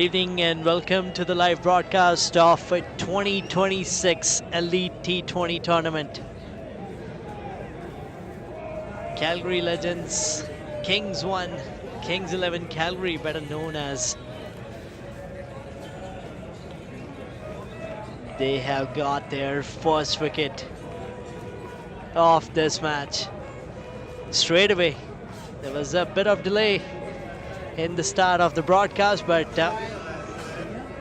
evening and welcome to the live broadcast of 2026 Elite T20 tournament. Calgary Legends, Kings 1, Kings 11 Calgary, better known as. They have got their first wicket of this match. Straight away, there was a bit of delay in the start of the broadcast, but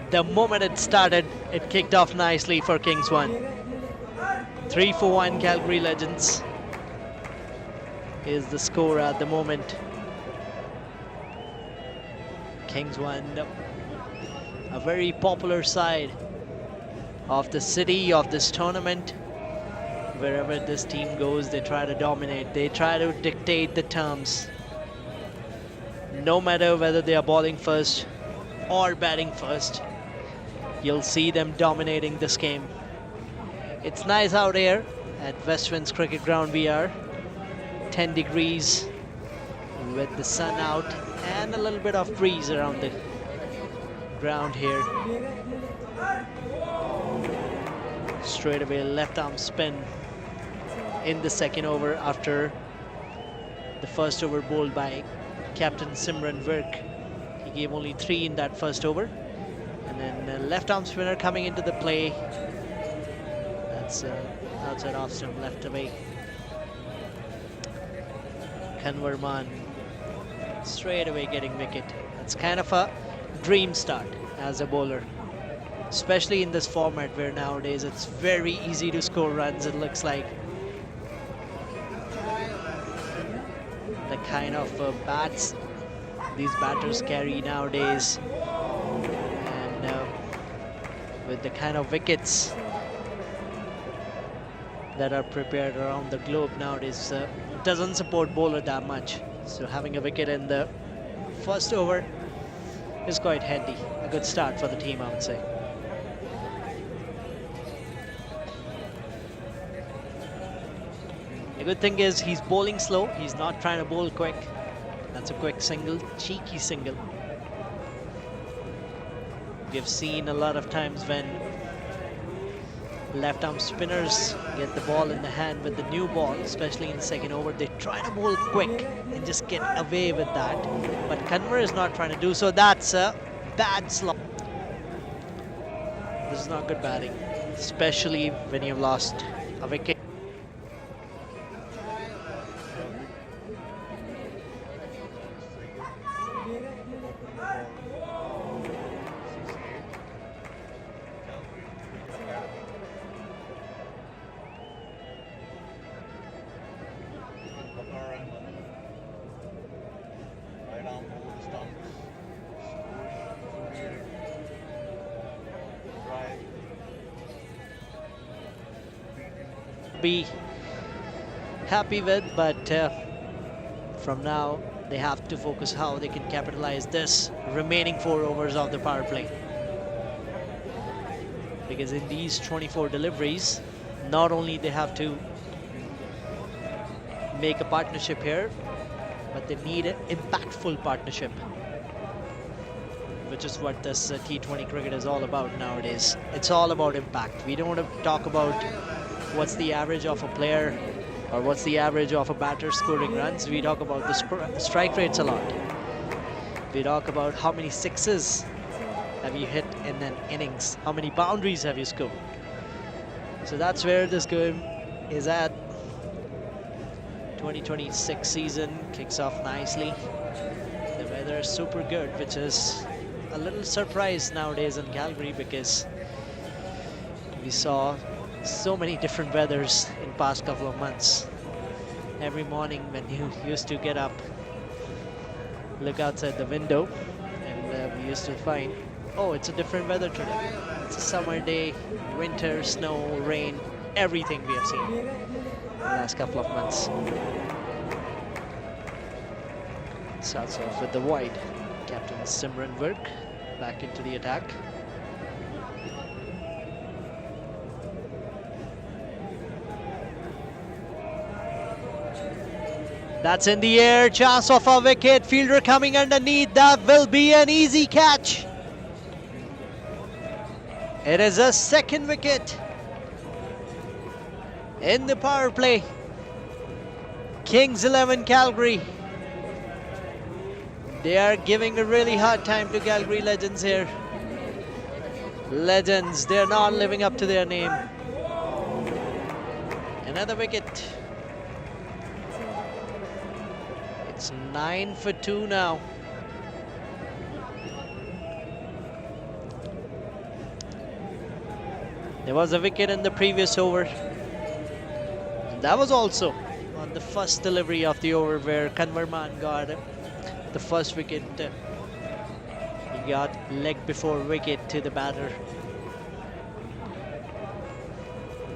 the moment it started, it kicked off nicely for Kings 1. 3 for 1 Calgary Legends is the score at the moment. Kings 1, a very popular side of the city, of this tournament. Wherever this team goes, they try to dominate, they try to dictate the terms. No matter whether they are bowling first or batting first, you'll see them dominating this game. It's nice out here at Westwinds Cricket Ground. We are 10 degrees with the sun out and a little bit of breeze around the ground here. Straight away left arm spin in the second over after the first over bowled by Captain Simran Virk. He gave only 3 in that first over. And then left arm spinner coming into the play. That's outside off stump, left away. Kanwarman straight away getting wicket. That's kind of a dream start as a bowler, especially in this format where nowadays it's very easy to score runs. It looks like the kind of bats these batters carry nowadays, and with the kind of wickets that are prepared around the globe nowadays, it doesn't support bowler that much. So having a wicket in the first over is quite handy. A good start for the team, I would say. The good thing is he's bowling slow. He's not trying to bowl quick. That's a quick single, cheeky single. We've seen a lot of times when left arm spinners get the ball in the hand with the new ball, especially in the second over, they try to bowl quick and just get away with that. But Kanwar is not trying to do so. That's a bad slot. This is not good batting, especially when you've lost a wicket. Be happy with, but from now they have to focus how they can capitalize this remaining 4 overs of the power play, because in these 24 deliveries, not only they have to make a partnership here, but they need an impactful partnership, which is what this T20 cricket is all about nowadays. It's all about impact. We don't want to talk about what's the average of a player or what's the average of a batter scoring runs. We talk about the strike rates a lot. We talk about how many sixes have you hit in an innings, how many boundaries have you scored. So that's where this game is at. 2026 season kicks off nicely. The weather is super good, which is a little surprise nowadays in Calgary, because we saw so many different weathers in past couple of months. Every morning when you used to get up, look outside the window, and we used to find, oh, it's a different weather today. It's a summer day, winter, snow, rain, everything we have seen in the last couple of months. Starts off with the wide. Captain Simran Virk back into the attack. That's in the air, chance of a wicket, fielder coming underneath, that will be an easy catch. It is a second wicket in the power play. Kings 11 Calgary. They are giving a really hard time to Calgary Legends here. Legends, they're not living up to their name. Another wicket. It's 9 for 2 now. There was a wicket in the previous over. And that was also on the first delivery of the over where Kanwarman got the first wicket. He got leg before wicket to the batter.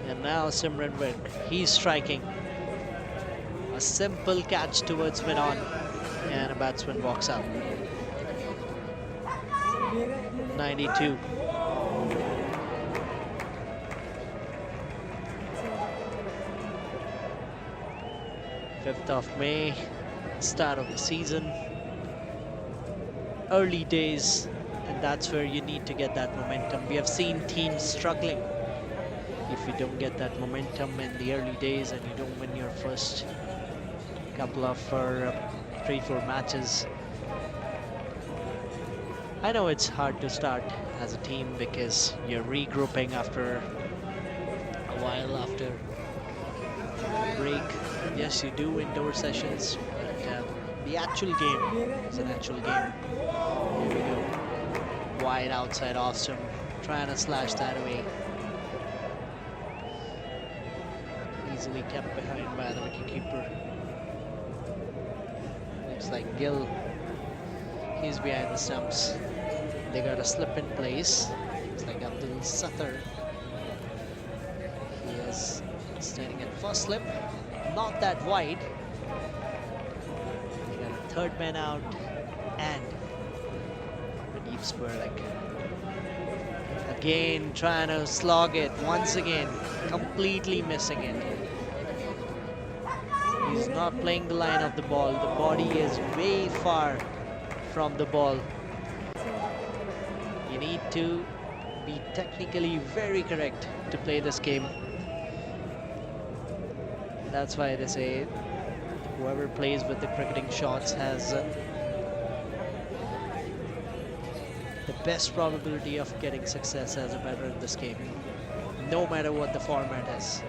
And now Simran Virk, he's striking. A simple catch towards mid-on and a batsman walks out. 92. Fifth of May, start of the season. Early days, and that's where you need to get that momentum. We have seen teams struggling if you don't get that momentum in the early days and you don't win your first couple of 3-4 matches. I know it's hard to start as a team because you're regrouping after a while after a break. Yes, you do indoor sessions, but the actual game is an actual game. Here we go. Wide outside Austin, trying to slash that away. Easily kept behind by the wicketkeeper. Looks like Gill. He's behind the stumps. They got a slip in place. Looks like Abdul Sattar. He is standing at first slip. Not that wide. They got a third man out and Pradeep Sperlik. Again trying to slog it once again, completely missing it. He's not playing the line of the ball. The body is way far from the ball. You need to be technically very correct to play this game. That's why they say whoever plays with the cricketing shots has the best probability of getting success as a batter in this game, no matter what the format is.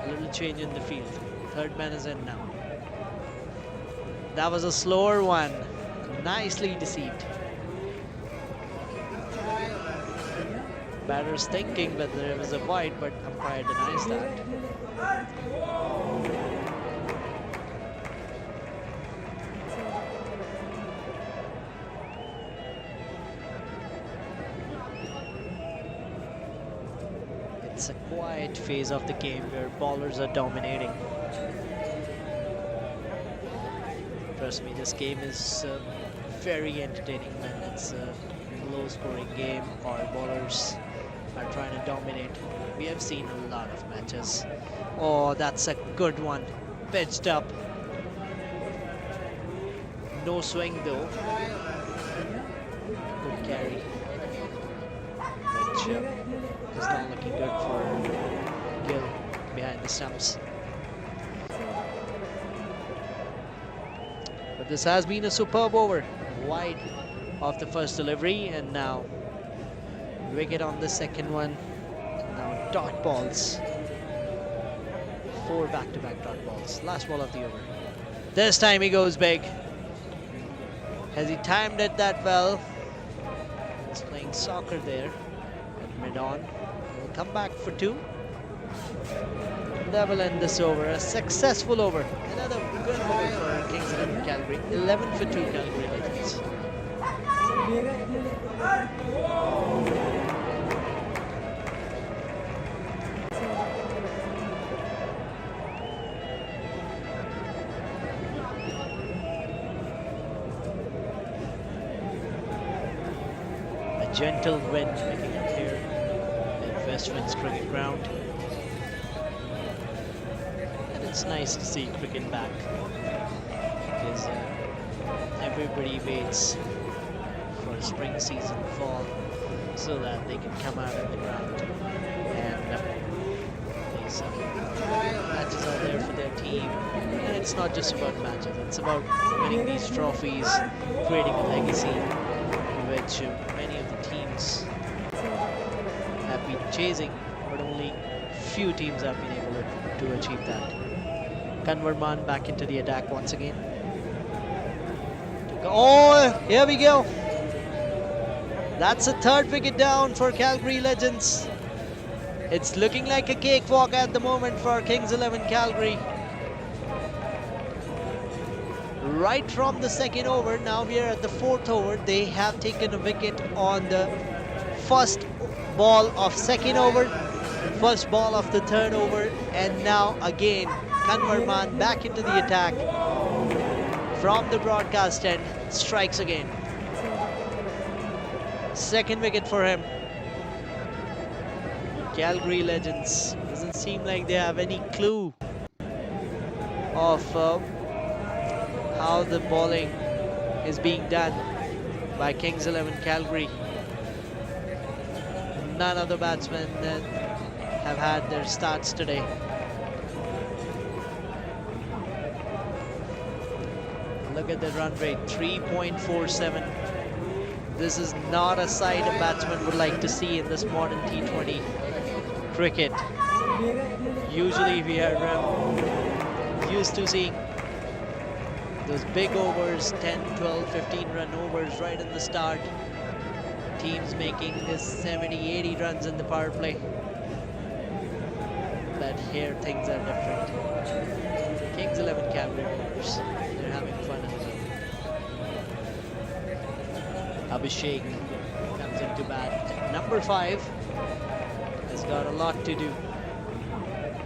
A little change in the field. Third man is in now. That was a slower one. Nicely deceived. Batter's thinking that there was a wide, but umpire denies that. It's a quiet phase of the game where bowlers are dominating. Trust me, this game is very entertaining when it's a low-scoring game or bowlers are trying to dominate. We have seen a lot of matches. Oh, that's a good one. Pitched up. No swing though. Good carry. Which is not looking good for Gill behind the stumps. But this has been a superb over. Wide of the first delivery and now wicket on the second one. And now dot balls. 4 back-to-back dot balls. Last ball of the over. This time he goes big. Has he timed it that well? He's playing soccer there at mid-on. He'll come back for 2. That will end this over. A successful over. Another good over for Kings 11 Calgary. 11 for 2 Calgary Legends. A gentle wind picking up here at Westwind's cricket ground. And it's nice to see cricket back because everybody waits for spring season, fall. So so that they can come out on the ground. And these matches are there for their team. And it's not just about matches, it's about winning these trophies, creating a legacy, which many of the teams have been chasing, but only few teams have been able to achieve that. Kanwarman back into the attack once again. Oh, here we go. That's a third wicket down for Calgary Legends. It's looking like a cakewalk at the moment for Kings 11 Calgary. Right from the second over, now we are at the fourth over. They have taken a wicket on the first ball of second over, first ball of the third over, and now again Kanwarman back into the attack from the broadcast end, strikes again. Second wicket for him. Calgary Legends, doesn't seem like they have any clue of how the bowling is being done by Kings 11 Calgary. None of the batsmen have had their starts today. Look at the run rate, 3.47. This is not a sight a batsman would like to see in this modern T20 cricket. Usually we are used to seeing those big overs, 10, 12, 15 run overs right in the start. Teams making this 70, 80 runs in the power play. But here things are different. Kings 11 Calgary bowlers, they're having fun in the game. Abhishek comes into bat. Number 5 has got a lot to do.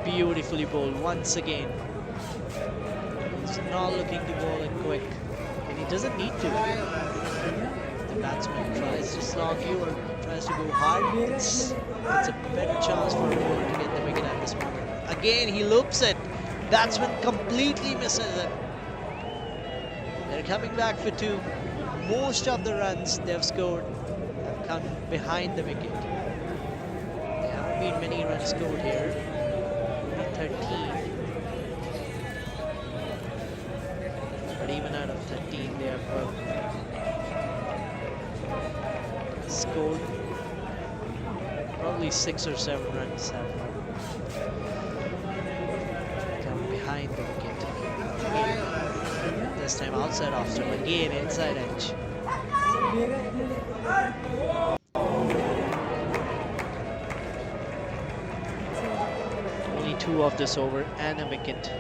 Beautifully bowled once again. He's not looking to bowl it quick, and he doesn't need to. If the batsman tries to slog you or tries to go hard, it's a better chance for a bowler to get the wicket at this moment. Again, he loops it. Batsman completely misses it. They're coming back for 2. Most of the runs they've scored have come behind the wicket. There haven't been many runs scored here. Only 13. But even out of 13, they have scored probably 6 or 7 runs have come behind the wicket. Again, this time outside off stump, again inside edge. Only 2 of this over and a wicket.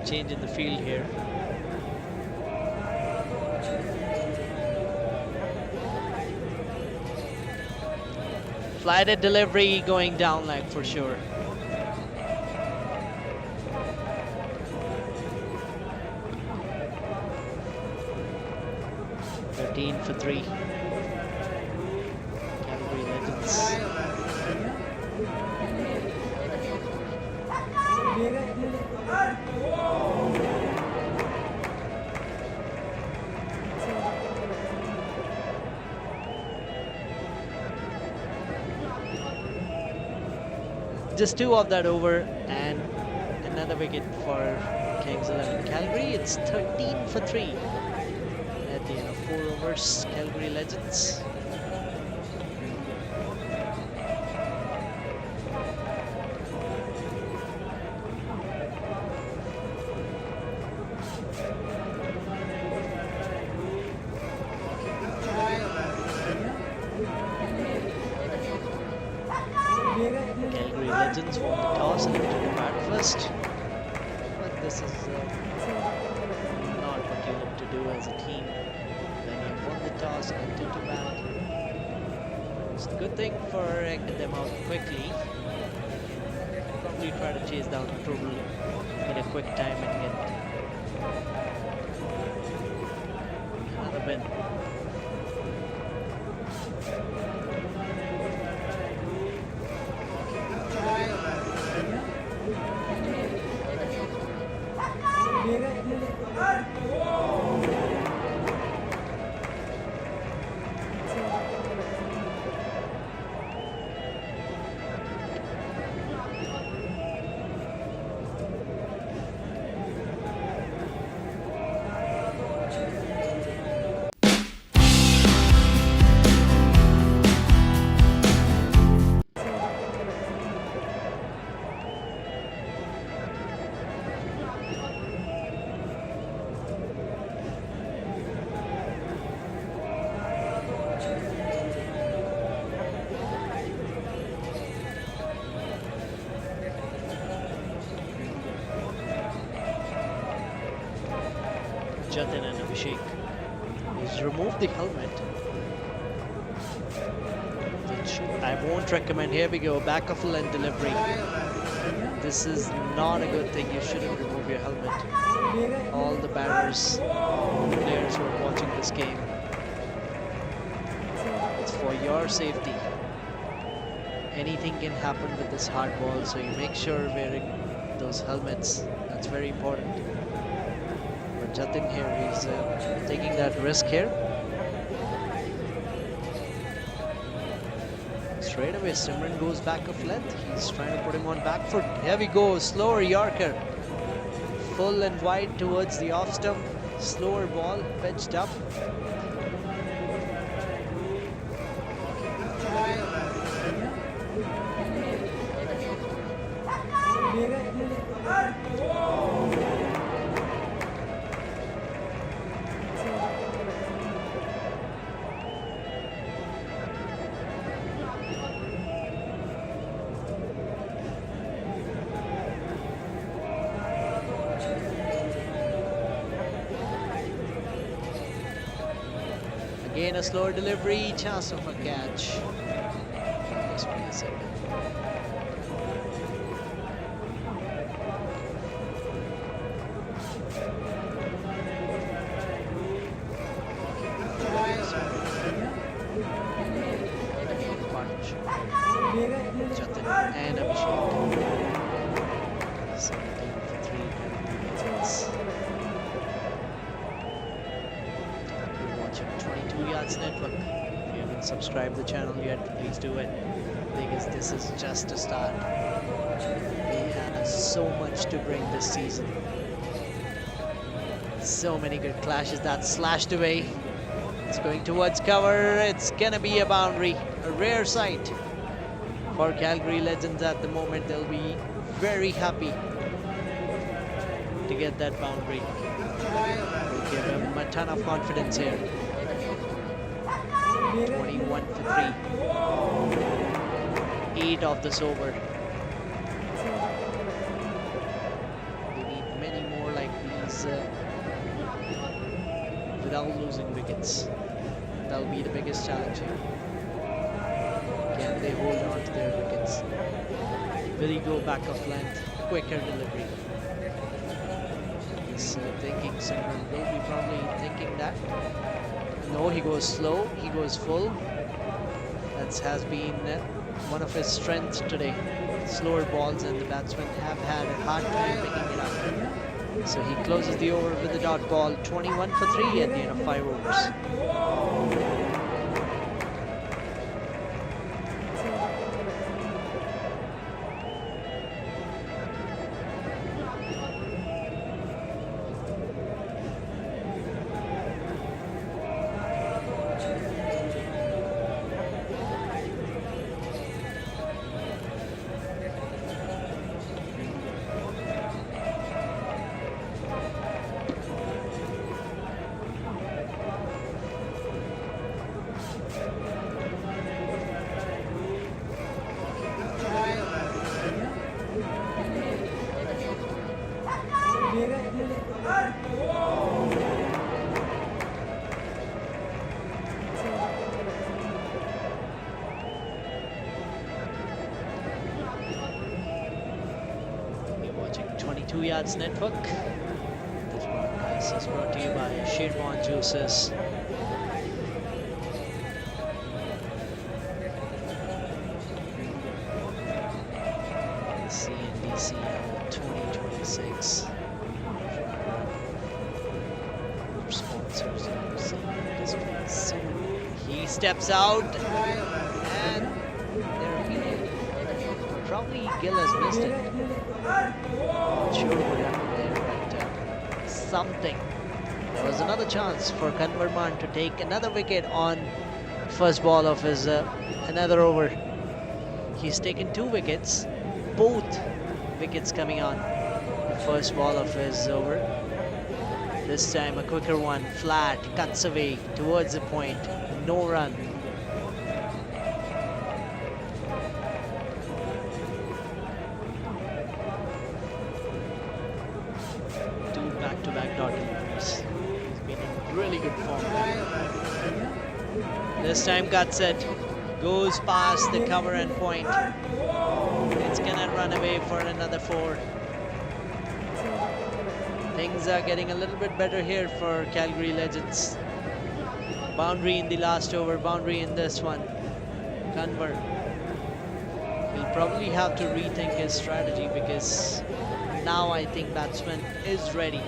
Change in the field here. Flighted delivery going down leg for sure. For 3. Calgary Legends. Just 2 of that over and another wicket for Kings 11 Calgary. It's 13 for 3 at the end of 4 overs. Calgary Legends. Calgary Legends won the toss and entered to bat first. But this is not what you look to do as a team. When you won the toss and entered to bat. It's a good thing for them out quickly. They can probably try to chase down the total in a quick time and get another win. Jatin and Abhishek. He's removed the helmet, which I won't recommend. Here we go, back of length delivery. This is not a good thing. You shouldn't remove your helmet. All the batters, players who are watching this game, it's for your safety. Anything can happen with this hard ball, so you make sure wearing those helmets. That's very important. But Jatin here, he's taking that risk here. Straight away, Simran goes back of length. He's trying to put him on back foot. Here we go, slower Yorker. Full and wide towards the off stump. Slower ball, pitched up. Again, a slower delivery, chance of a catch. Just wait a second. Jatin and Abhishek. 17 for 3 runs. You're watching 22 Yards Network. If you haven't subscribed to the channel yet, please do it. Because this is just a start. We have so much to bring this season. So many good clashes. That slashed away. It's going towards cover. It's gonna be a boundary. A rare sight for Calgary Legends at the moment. They'll be very happy to get that boundary. We'll give them a ton of confidence here. 21 for 3. 8 of this over. They need many more like these without losing wickets. That'll be the biggest challenge here. Can they hold on to their wickets? Will he go back of length? Quicker delivery. He's thinking Simran will be probably thinking that. No, he goes slow, he goes full. That has been one of his strengths today. Slower balls, and the batsmen have had a hard time picking it up. So he closes the over with a dot ball. 21 for 3 at the end of 5 overs. You're watching 22 Yards Network. This broadcast is brought to you by Sherwan Juices. C&Dcl 2026. Sponsors he steps out, and they're appealing. Probably Gill has missed it. Not sure what happened there, but something. There was another chance for Kanvarman to take another wicket on first ball of his another over. He's taken 2 wickets, both wickets coming on the first ball of his over. This time a quicker one, flat, cuts away towards the point, no run. Two back-to-back dot deliveries. good form there. This time cuts it, goes past the cover and point. It's gonna run away for another 4. Things are getting a little bit better here for Calgary Legends. Boundary in the last over, boundary in this one. Convert. He'll probably have to rethink his strategy, because now I think batsman is ready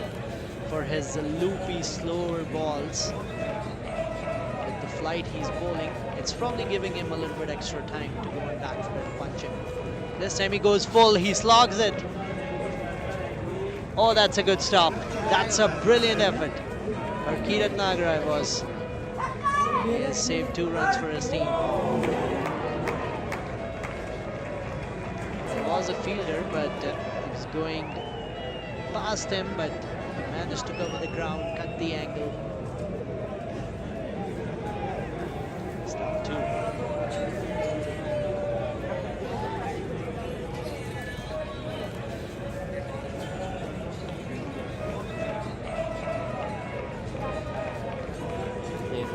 for his loopy, slower balls. With the flight he's bowling, it's probably giving him a little bit extra time to go on back foot and punch him. This time he goes full, he slogs it. Oh, that's a good stop. That's a brilliant effort. Kirat Nagarai was. He has saved 2 runs for his team. He was a fielder, but he was going past him, but he managed to cover the ground, cut the angle. Stop 2.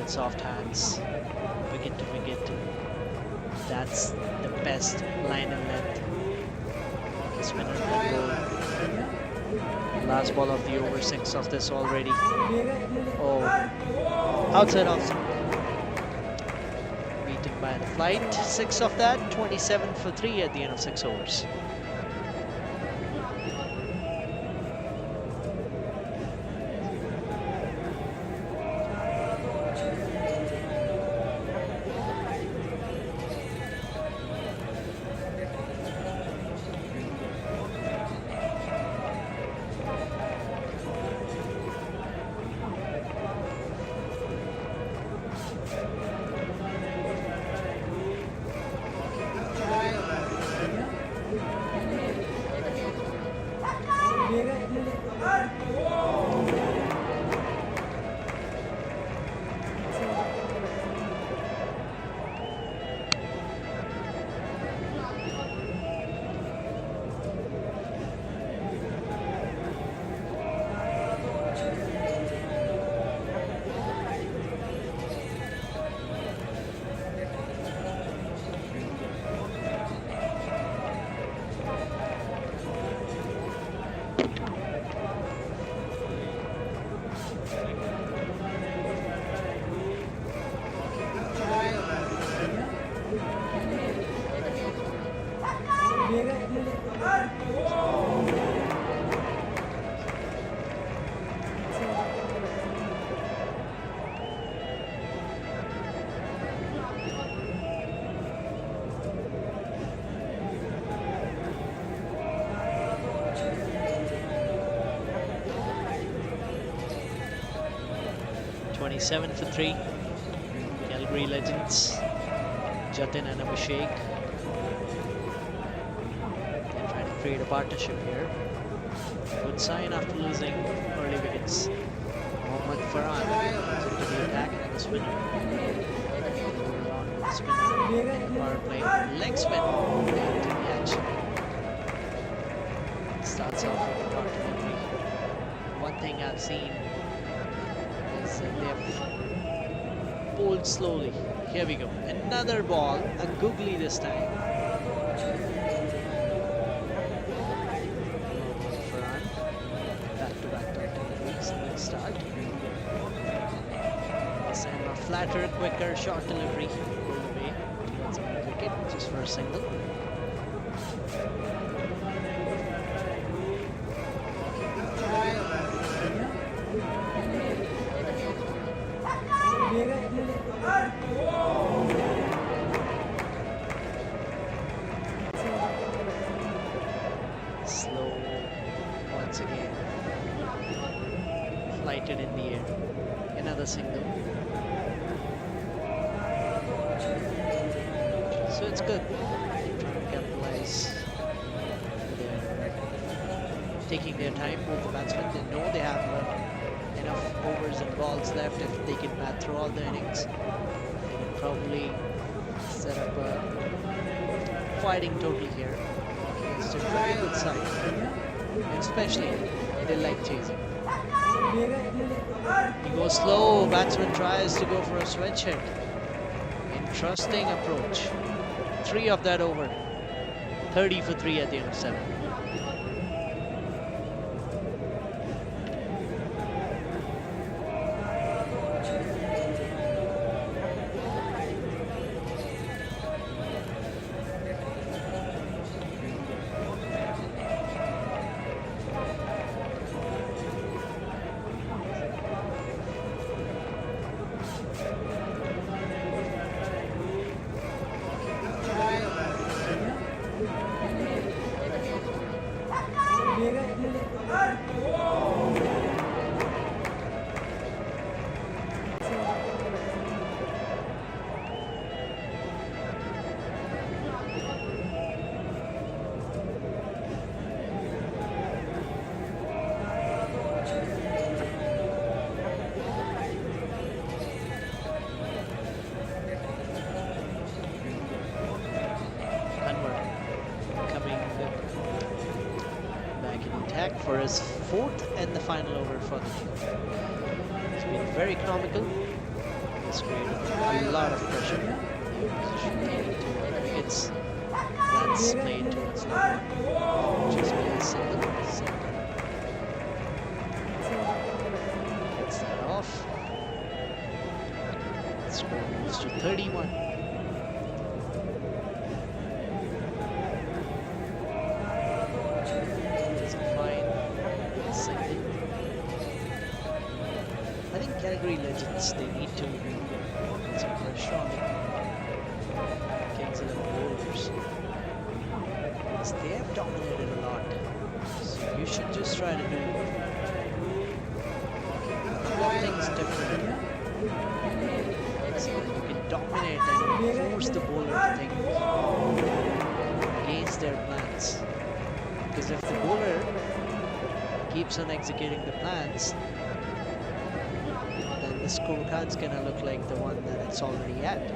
Soft hands, wicket to wicket. That's the best line and length. The spinner will go. Last ball of the over, 6 of this already. Oh, outside off. Beaten by the flight. 6 of that, 27 for 3 at the end of 6 overs. Seven for 3. Calgary Legends, Jatin and Abhishek. They're trying to create a partnership here. Good sign after losing early wickets. Mohammad Farhan to the attack and the spinner. On with the spinner and the power play. Leg spin into the action. Starts off with the part delivery. One thing I've seen, they've bowled slowly. Here we go. Another ball, a googly this time. Farhan, back-to-back deliveries. Good start. This time a flatter, quicker, short delivery. Pulled away towards the wicket, just for a single. Slow once again. Flighted in the air. Another single. So it's good. They're trying to capitalize. They're taking their time, both the batsmen. They know they have enough overs and balls left. If they can bat through all the innings, they can probably set up a fighting total here against a very good side, and especially they like chasing. He goes slow. Batsman tries to go for a switch hit. Interesting approach. 3 of that over. 30 for 3 at the end of 7. For his 4th and the final over for the team. He's been very economical. He's created a lot of pressure. The opposition taking 2 wickets. That's played towards number 1. Just be a single. Gets that off. The score moves to 31. Calgary legends, they need to put some pressure on the Kings 11 bowlers. Because they have dominated a lot. So you should just try to do a couple of things differently. So you can dominate and force the bowler to think against their plans. Because if the bowler keeps on executing the plans, the scorecard's gonna look like the one that it's already at.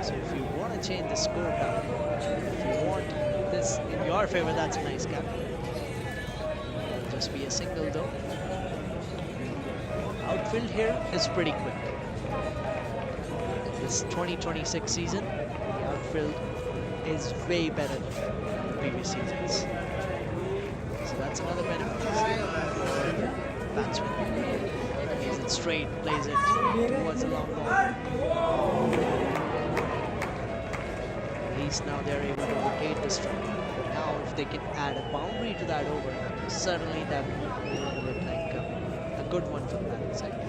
So if you want to change the scorecard, if you want this in your favor, that's a nice cap. It'll just be a single though. Outfield here is pretty quick. This 2026 season, the outfield is way better than the previous seasons. So that's another benefit for batsmen. Plays it straight, plays it towards the long ball. At least now they're able to vacate the strike. Now if they can add a boundary to that over, certainly that over will look like a good one for the batting side.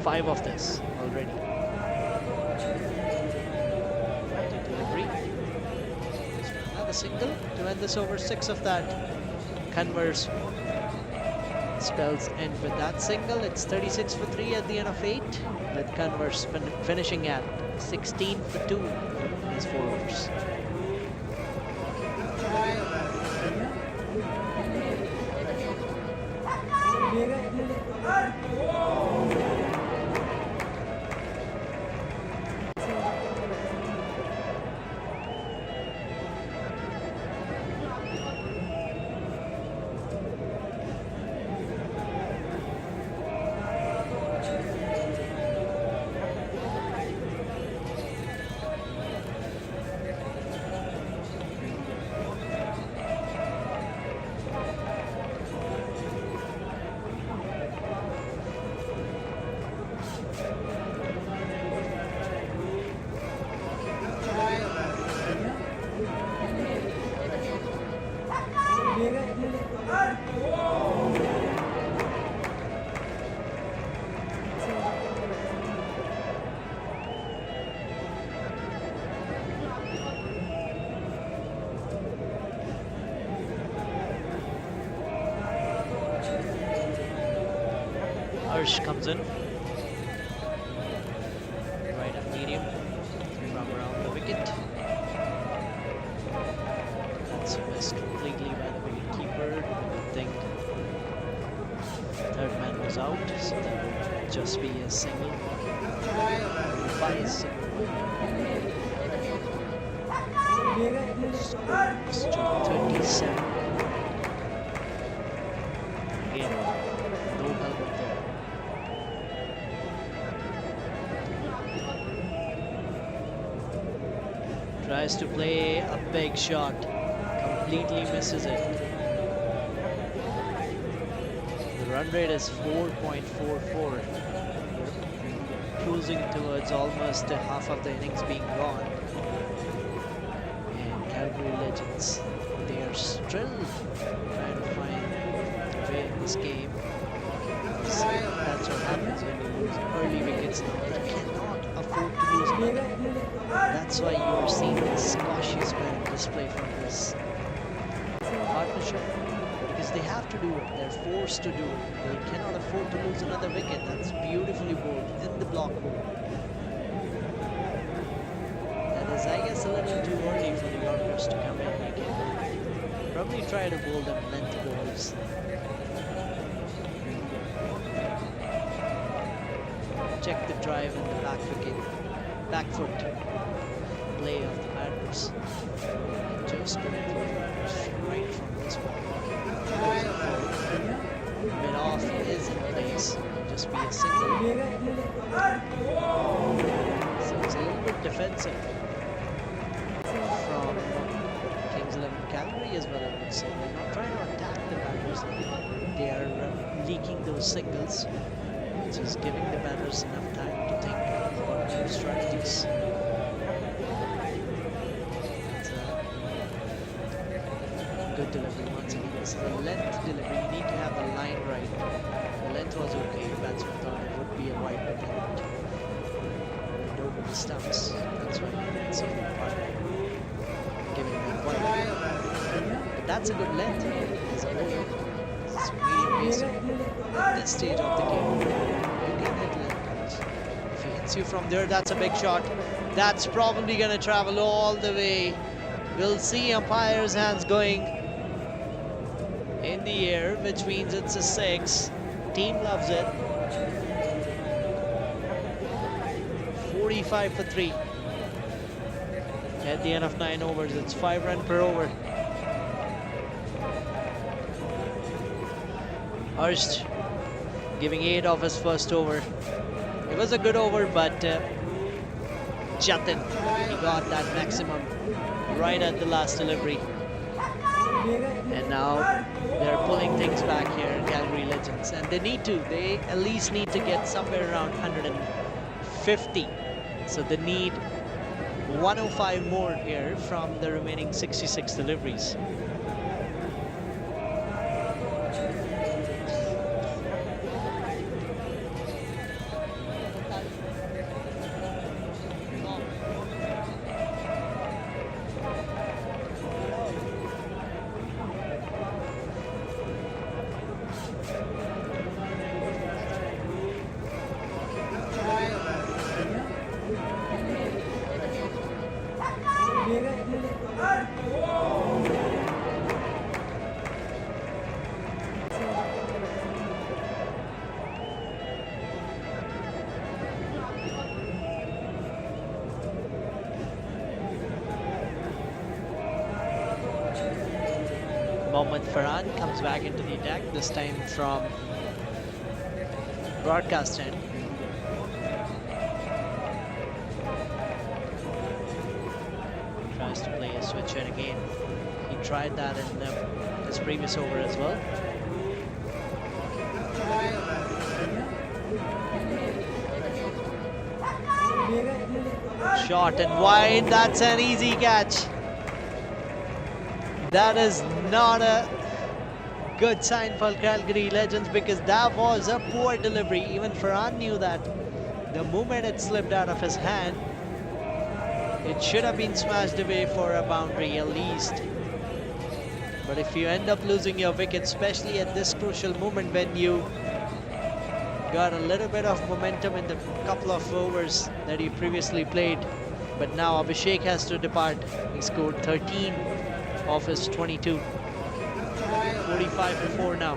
5 of this already. Fighting delivery. Another single to end this over. 6 of that. Converse spells end with that single. It's 36 for 3 at the end of 8, with Converse finishing at 16 for 2 in his 4 overs. Comes in right up medium from around the wicket. That's missed completely by the wicket keeper. Good thing third man was out, so that would just be a single. By a single. Scores to 37. Again, no help Tries to play a big shot, completely misses it. The run rate is 4.44. Cruising towards almost half of the innings being gone. And Calgary Legends, they are still trying to find a way in this game. So that's what happens when you lose early wickets now. They cannot afford to lose another. That's why you are seeing this cautious kind of display from this partnership. Because they have to do it. They're forced to do it. They cannot afford to lose another wicket. That's beautifully bowled in the block hole. That is, I guess, a little too early for the Yorkers to come in. You can probably try to bowl them length balls. Check the drive and the back wicket, back foot play of the batters. And just going through the batters right from this ball. Mid off is in place. It'll just be a single. So it's a little bit defensive from Kings 11 Calgary as well, I would say. They're not trying to attack the batters. They are leaking those singles, which is giving the batters enough time to think about new strategies. It's a good delivery once again. This is a length delivery. You need to have the line right. The length was okay. Batsman thought it would be a wide, but then it went over the stumps. That's why you didn't see the partner giving that wide. But that's a good length. It's a medium pacing. At this stage of the game, you can hit length. If he hits you from there, that's a big shot. That's probably going to travel all the way. We'll see umpire's hands going in the air, which means it's a 6. Team loves it. 45 for 3. At the end of 9 overs, it's 5 runs per over. Hurst giving 8 of his first over. It was a good over, but Jatin, he got that maximum right at the last delivery. And now they're pulling things back here, Calgary Legends, and they at least need to get somewhere around 150. So they need 105 more here from the remaining 66 deliveries. Farhan comes back into the attack, this time from broadcast end. Tries to play a switch hit again. He tried that in his previous over as well. Short and wide, that's an easy catch. That is not a good sign for Calgary Legends, because that was a poor delivery. Even Farhan knew that. The moment it slipped out of his hand, it should have been smashed away for a boundary at least. But if you end up losing your wicket, especially at this crucial moment when you got a little bit of momentum in the couple of overs that he previously played, but now Abhishek has to depart. He scored 13 of his 22. 45 for 4 now.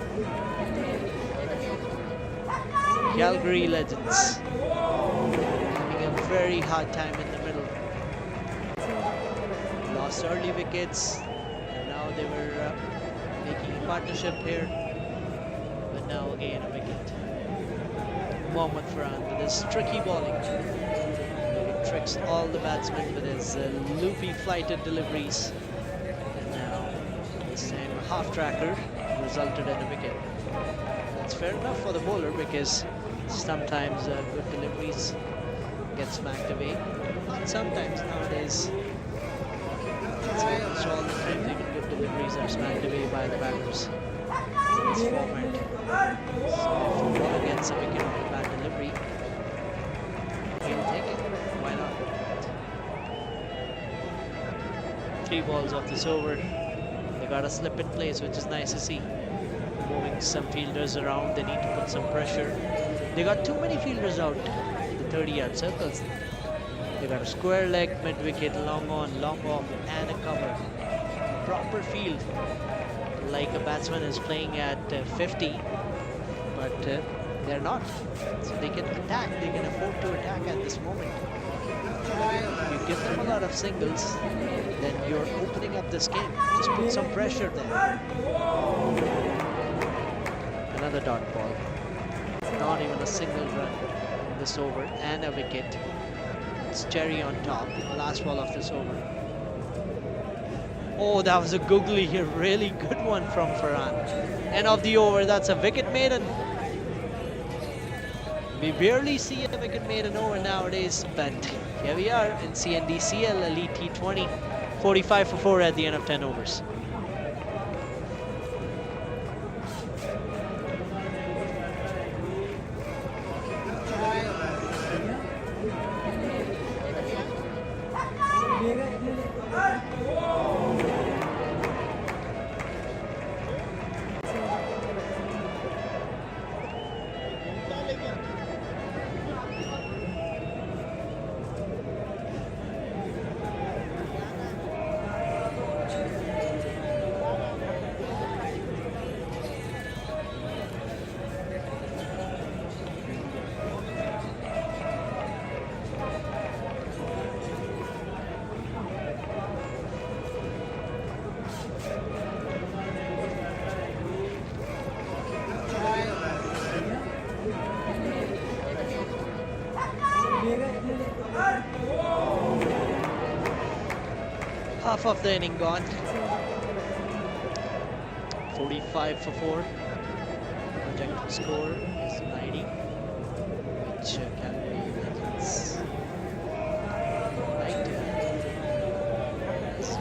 Calgary Legends having a very hard time in the middle. Lost early wickets, and now they were making a partnership here, but now again a wicket. Mohammad Farhan with his tricky bowling. Very tricks all the batsmen with his loopy flighted deliveries. And now, this time a half tracker resulted in a wicket. That's fair enough for the bowler because sometimes good deliveries get smacked away. Not sometimes, nowadays. It's almost all the time even good deliveries are smacked away by the batters in this format. So if a bowler gets a wicket on a bad delivery, he'll take it. Why not? 3 balls off this over. They got a slip in place, which is nice to see. Moving some fielders around, they need to put some pressure. They got too many fielders out, the 30-yard circles. They got a square leg, mid-wicket, long on, long off, and a cover. Proper field, like a batsman is playing at 50, but they're not. So they can attack, they can afford to attack at this moment. You give them a lot of singles, then you're opening up this game. Just put some pressure there. Another dot ball. Not even a single run in this over, and a wicket. It's cherry on top. Last ball of this over. Oh, that was a googly here. Really good one from Farhan. End of the over. That's a wicket maiden. We barely see a wicket maiden over nowadays, but here we are in C&Dcl Elite T20. 45 for 4 at the end of 10 overs. Half of the inning gone. 45 for 4. Projected score is 90, which Calgary Legends like to have. So,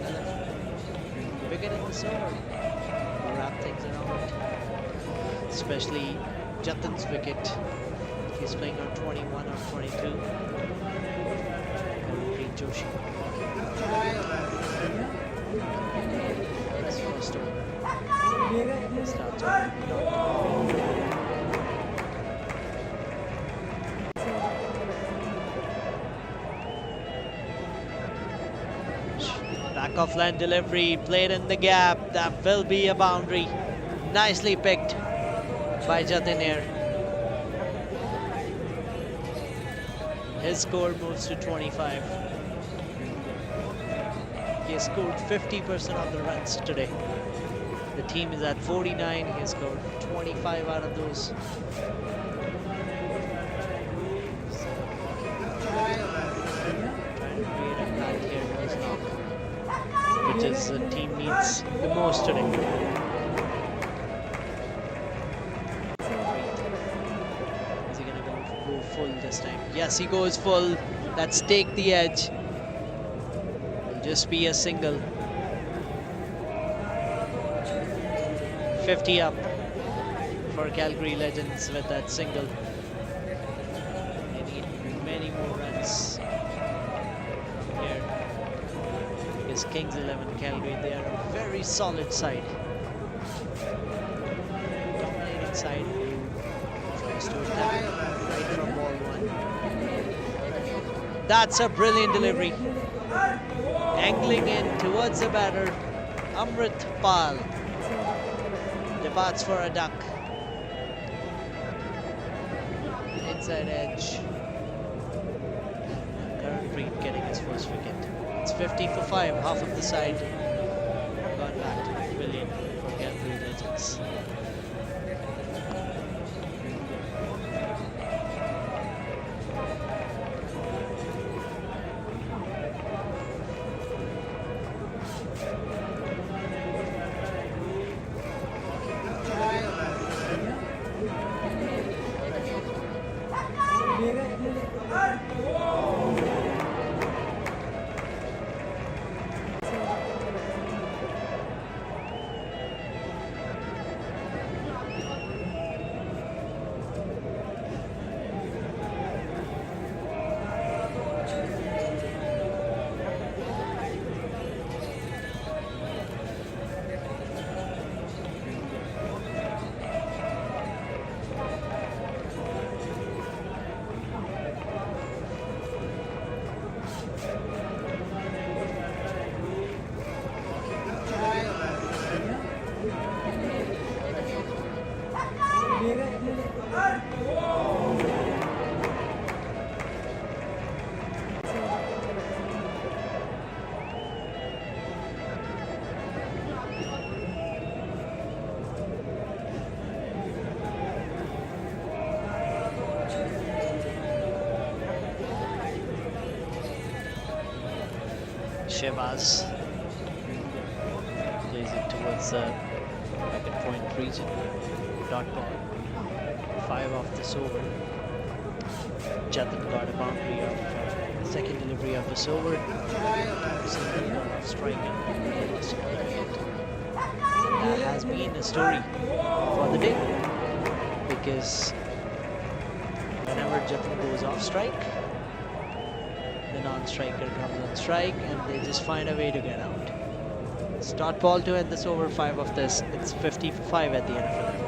another wicket in this over to wrap things around. Especially Jatin's wicket. He's playing on 21 or 22. Joshi. That's first over. Starts off with back off line delivery, played in the gap. That will be a boundary. Nicely picked by Jatin here. His score moves to 25. He has scored 50% of the runs today. The team is at 49. He has scored 25 out of those. So, trying to create a path here with his knock, which is the team needs the most today. Is he going to go full this time? Yes, he goes full. Let's take the edge. Just be a single. 50 up for Calgary Legends with that single. They need many more runs from here. Because Kings 11 Calgary, they are a very solid side. Dominating side who tries to attack right from ball 1. That's a brilliant delivery. Angling in towards the batter, Amrit Pal departs for a duck. Inside edge. Karan getting his first wicket. It's 50 for 5, half of the side gone back to the pavilion for Calgary Legends. Shebaz plays it towards the wicket point region. Dot ball. 5 off this over. Jatin got a boundary of second delivery of this over. Single got off strike and lost a wicket. That has been a story for the day, because whenever Jatin goes off strike, the non-striker comes on strike and they just find a way to get out. Start ball to end this over. 5 of this. It's 50 for 5 at the end of it.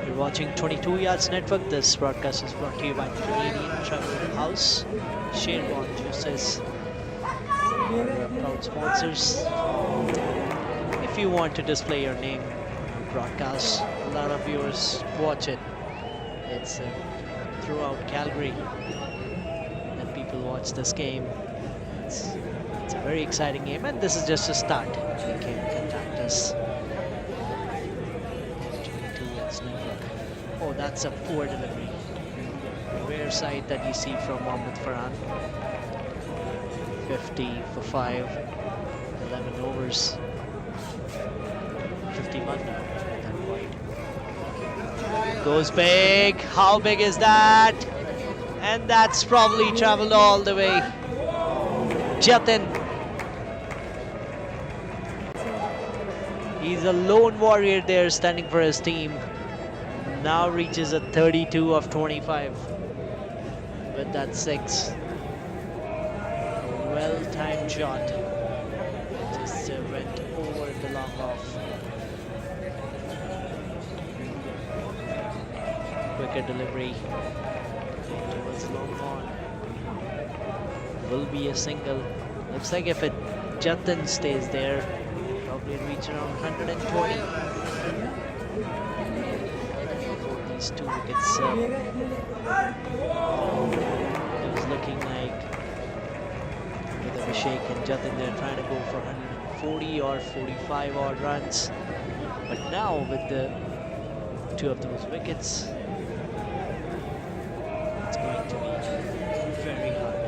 You're watching 22 Yards Network. This broadcast is brought to you by the Canadian Travel House. Share Bond Juices, our proud sponsors. If you want to display your name on our broadcast, a lot of viewers watch it. It's throughout Calgary that people watch this game. It's a very exciting game, and this is just a start. You can contact us. 22 Yards Network. Oh, that's a poor delivery. Rare side that you see from Mohammad Farhan. 50 for 5, 11 overs, 51 now. That wide. Goes big. How big is that? And that's probably traveled all the way. Jatin. He's a lone warrior there standing for his team. Now reaches a 32 of 25. With that 6. Well-timed shot. Just went over the long off. Quicker delivery. Towards long on. Will be a single. Looks like if Jatin stays there, probably reach around 120. For these 2 wickets. It was looking like with Abhishek and Jatin, they're trying to go for 140 or 45 odd runs. But now with the 2 of those wickets, it's going to be very hard.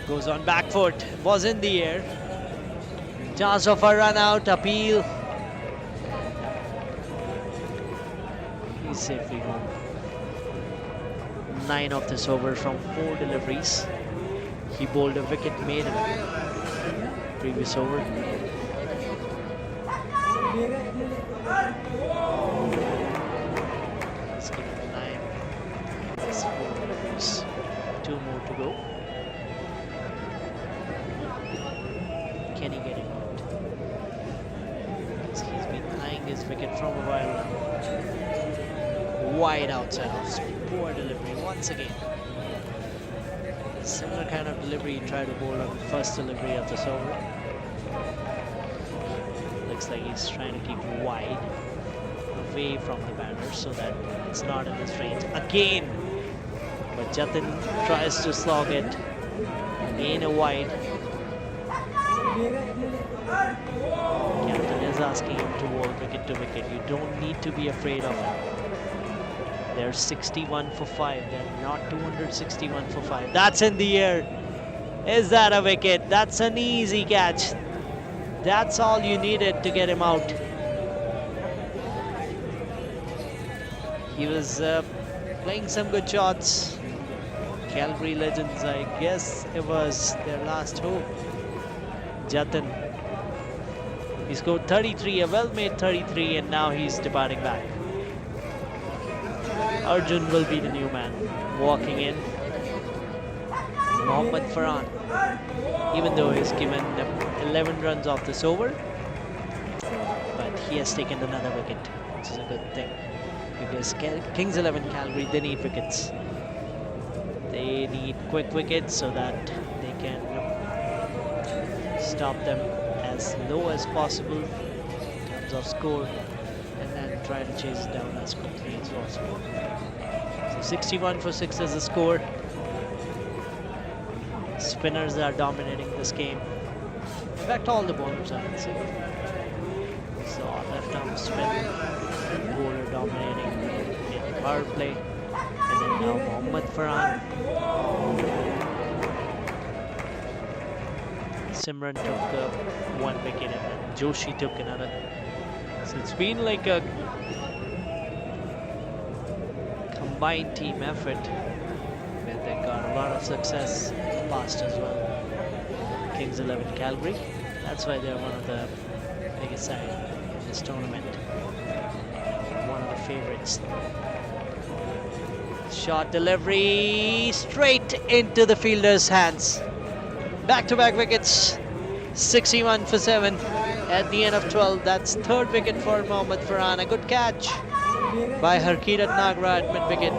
Goes on back foot, was in the air. Chance of a run out, appeal. He's safely home. 9 of this over from 4 deliveries. He bowled a wicket maiden previous over. He's given 9. This 4 deliveries. 2 more to go. Can he get him out? Because he's been eyeing his wicket from a while now. Wide outside off spin. Poor delivery once again. Similar kind of delivery he tried to bowl on the first delivery of this over. Looks like he's trying to keep wide away from the batter so that it's not in his range again. But Jatin tries to slog it. Again a wide. Captain is asking him to bowl wicket to wicket. You don't need to be afraid of him. They're 61 for 5. They're not 261 for 5. That's in the air. Is that a wicket? That's an easy catch. That's all you needed to get him out. He was playing some good shots. Calgary Legends, I guess it was their last hope. Jatin. He scored 33, a well-made 33, and now he's departing back. Arjun will be the new man. Walking in. Mohammad Farhan. Even though he's given 11 runs off this over, but he has taken another wicket, which is a good thing. Because Kings 11 Calgary, they need wickets. They need quick wickets so that they can stop them as low as possible in terms of score, and then try to chase it down as quickly as possible. So 61 for 6 is the score. Spinners are dominating this game. In fact, all the bowlers, I would say. So left arm spin, bowler dominating in power play, and then now Mohammad Farhan. Simran took one wicket and then Joshi took another. So it's been like a combined team effort where they got a lot of success in the past as well. Kings 11 Calgary, that's why they're one of the biggest side in this tournament. One of the favorites. Shot delivery straight into the fielder's hands. Back-to-back wickets, 61 for 7 at the end of 12. That's third wicket for Mohammad Farhan. A good catch by Harkirat Nagra at mid-wicket.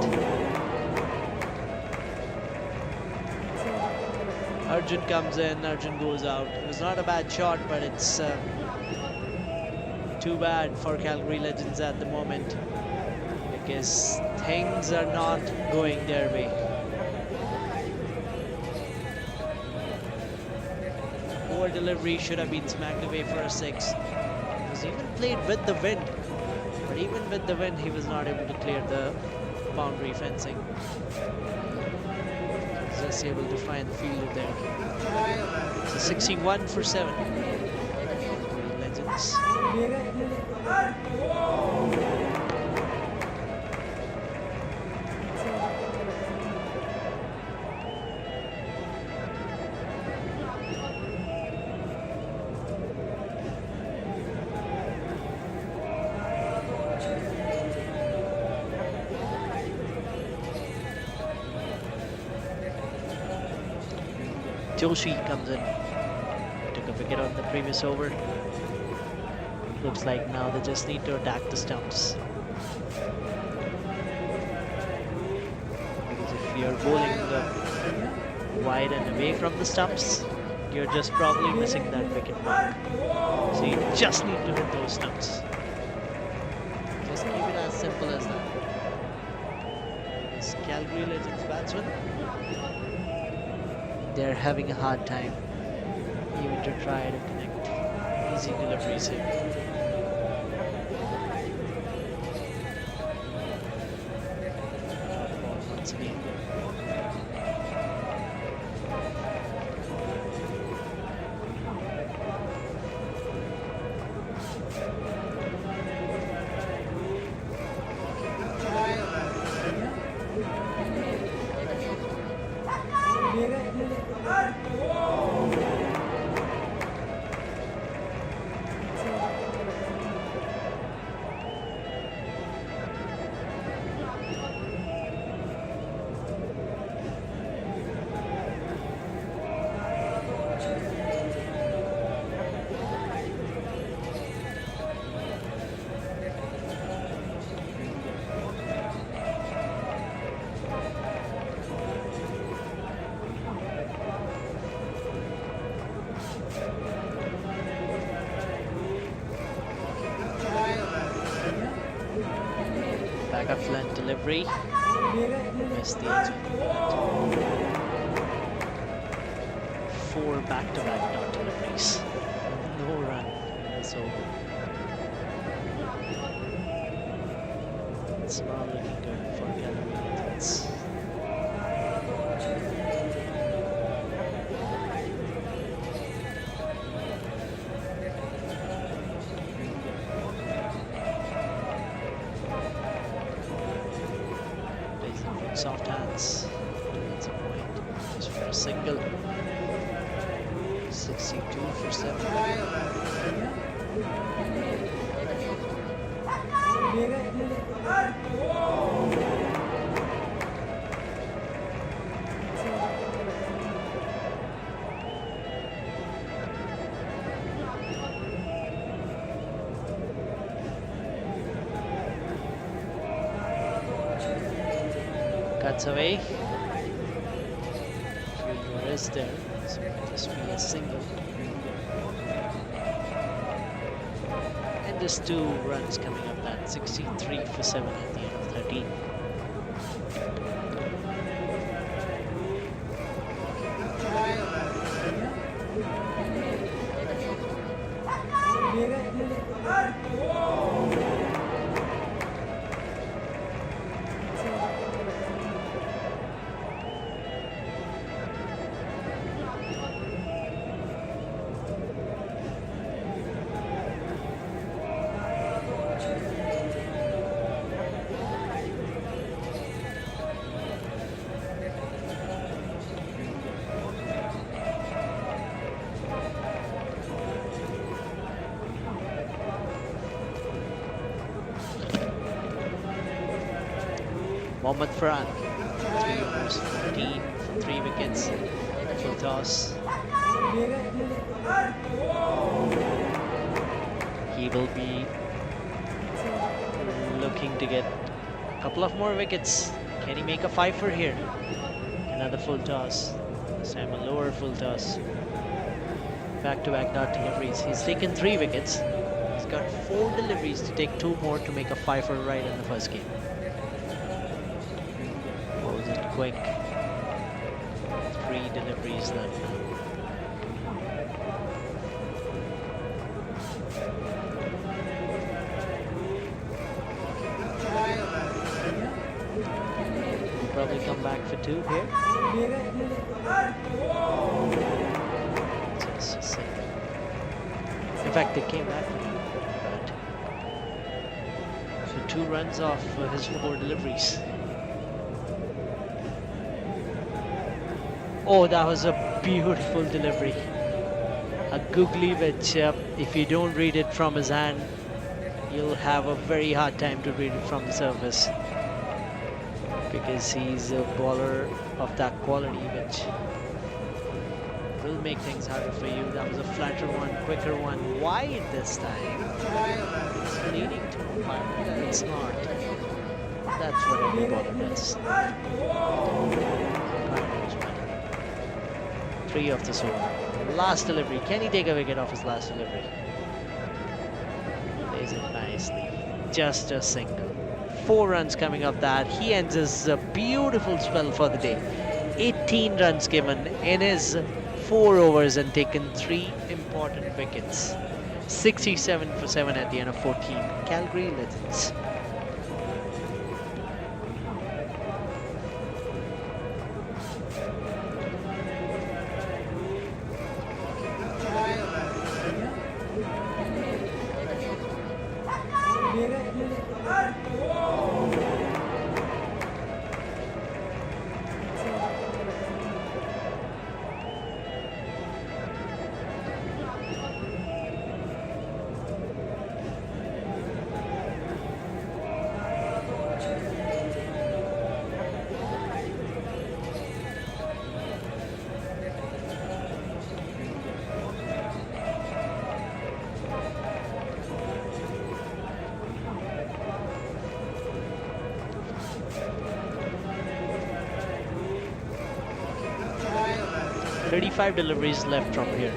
Arjun comes in, Arjun goes out. It was not a bad shot, but it's too bad for Calgary Legends at the moment because things are not going their way. Poor delivery, should have been smacked away for a 6. It was even played with the wind, but even with the wind he was not able to clear the boundary fencing. Just able to find the fielder there. So 61 for 7. Legends. Joshi comes in, took a wicket on the previous over. Looks like now they just need to attack the stumps. Because if you're bowling wide and away from the stumps, you're just probably missing that wicket mark. So you just need to hit those stumps. Just keep it as simple as that. This Calgary Legends batsman, they're having a hard time even to try to connect easy deliveries here. Once again. Backup length delivery. Missed the edge of the bat. 4 back-to-back dot deliveries. No run in this over. It's not looking good for runs. Soft hands. That's a point. Just for a single. 62 for 7. Cuts away. Fielder is there, so it will just be a single. And just 2 runs coming up that 63 for 7 at the end of 13. Mohammad Farhan, 3 overs, 14 for 3 wickets, full toss. He will be looking to get a couple of more wickets. Can he make a 5-fer here? Another full toss. This time a lower full toss. Back-to-back dot deliveries. He's taken 3 wickets. He's got 4 deliveries to take 2 more to make a 5-fer right in the first game. Quick. 3 deliveries left now. He'll probably come back for 2 here. Just a second. In fact, they came back for 2. So 2 runs off his 4 deliveries. Oh, that was a beautiful delivery. A googly which, if you don't read it from his hand, you'll have a very hard time to read it from the surface. Because he's a bowler of that quality which will make things harder for you. That was a flatter one, quicker one, wide this time. It's leading to a 5. It's not. That's what every bowler does. 3 of this over. Last delivery. Can he take a wicket off his last delivery? Plays it nicely. Just a single. 4 runs coming up that. He ends his beautiful spell for the day. 18 runs given in his 4 overs and taken 3 important wickets. 67 for 7 at the end of 14. Calgary Legends. .35 deliveries left from here.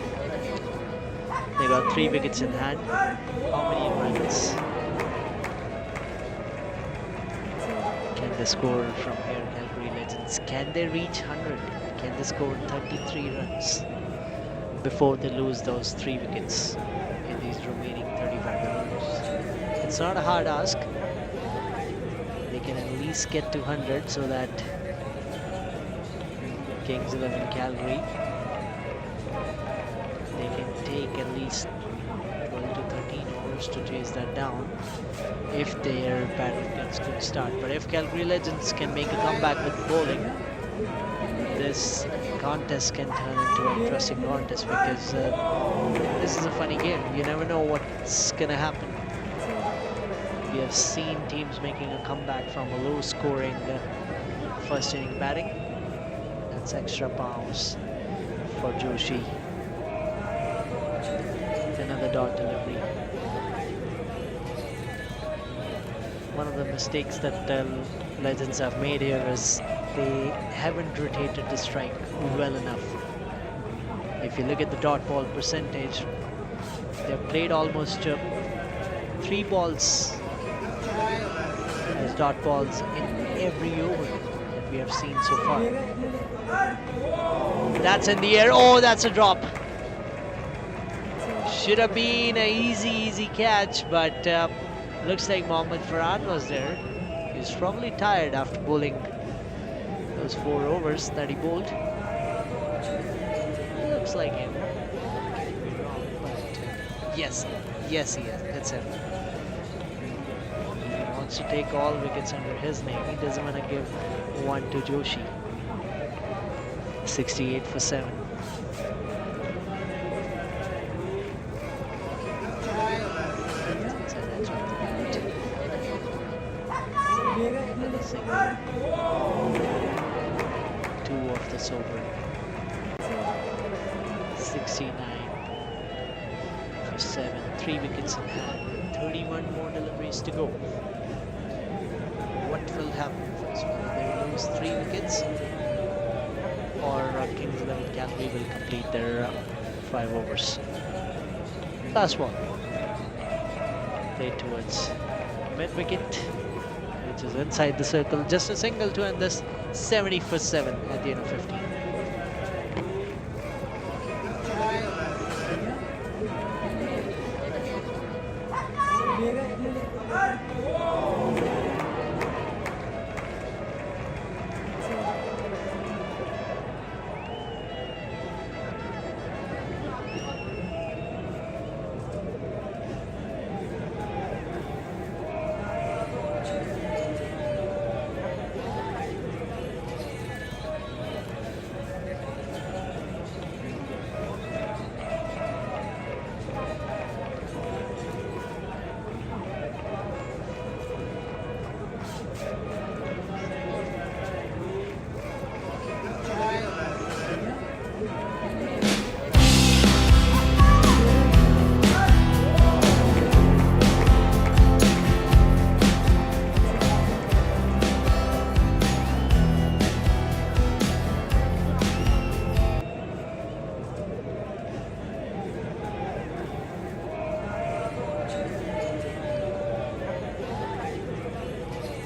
They got 3 wickets in hand. How many runs can they score from here, Calgary Legends? Can they reach 100? Can they score 33 runs before they lose those 3 wickets in these remaining 35 overs? It's not a hard ask. They can at least get to 100 so that Kings 11 Calgary, they can take at least 12 to 13 overs to chase that down if their batting gets good start. But if Calgary Legends can make a comeback with bowling, this contest can turn into an interesting contest, because this is a funny game. You never know what's gonna happen. We have seen teams making a comeback from a low scoring first inning batting. That's extra pounds for Joshi. Another dot delivery. One of the mistakes that Legends have made here is they haven't rotated the strike well enough. If you look at the dot ball percentage, they've played almost 3 balls as dot balls in every over that we have seen so far. That's in the air. Oh, that's a drop. Should have been an easy catch, but looks like Mohammad Farhan was there. He's probably tired after bowling those 4 overs that he bowled. Looks like him. Could be wrong, but yes, he is. That's him. He wants to take all wickets under his name. He doesn't want to give one to Joshi. 68 for 7. Two off the sober. 69 for 7. 3 wickets in hand. 31 more deliveries to go. What will happen first? Whether they lose 3 wickets, or Kings 11 Calgary will complete their 5 overs. Last one. Played towards mid wicket, which is inside the circle. Just a single to end this. 70 for 7 at the end of 15.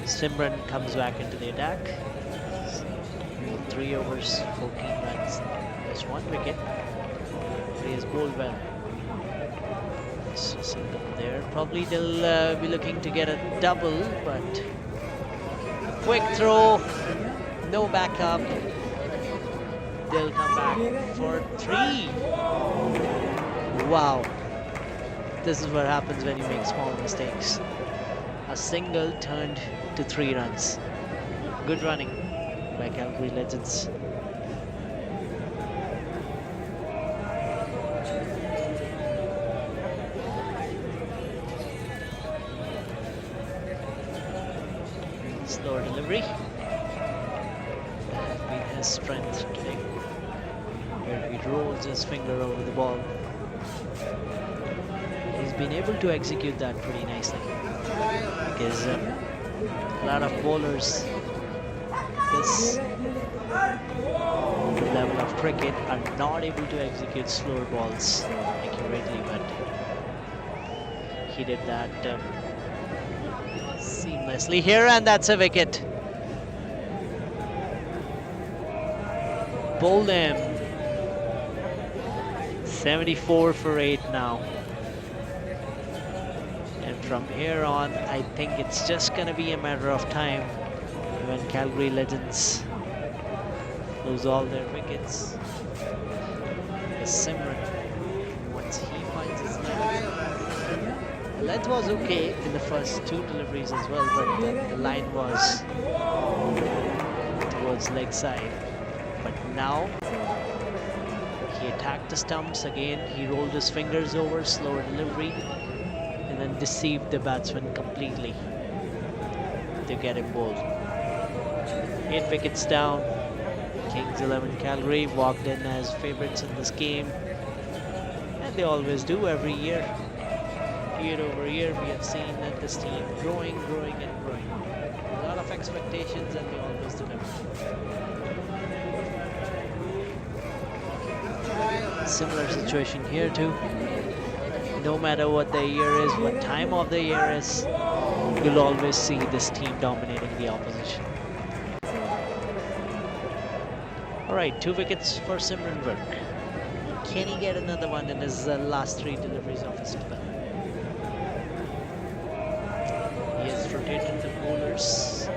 Simran comes back into the attack. 3 overs, 14 runs, just 1 wicket. He has bowled well. So single there. Probably they'll be looking to get a double, but a quick throw, no backup. They'll come back for 3. Wow. This is what happens when you make small mistakes. A single turned to 3 runs. Good running by Calgary Legends. Slower delivery. That has been his strength today, where he rolls his finger over the ball. He's been able to execute that pretty nicely, because a lot of bowlers this level of cricket are not able to execute slower balls accurately, but he did that seamlessly here, and that's a wicket. Bowled him. 74 for 8 now. And from here on, I think it's just gonna be a matter of time when Calgary Legends lose all their wickets. Simran, once he finds his length, the length was okay in the first two deliveries as well, but the line was towards leg side. But now he attacked the stumps again. He rolled his fingers over, slower delivery, and then deceived the batsman completely to get him bowled. 8 wickets down. Kings 11 Calgary walked in as favourites in this game, and they always do every year. Year over year, we have seen that this team growing and growing. A lot of expectations, and they always deliver. Similar situation here too. No matter what the year is, what time of the year is, you'll always see this team dominating the opposition. Alright, 2 wickets for Simran Virk. Can he get another one in his last 3 deliveries of his spell? He has rotated the bowlers.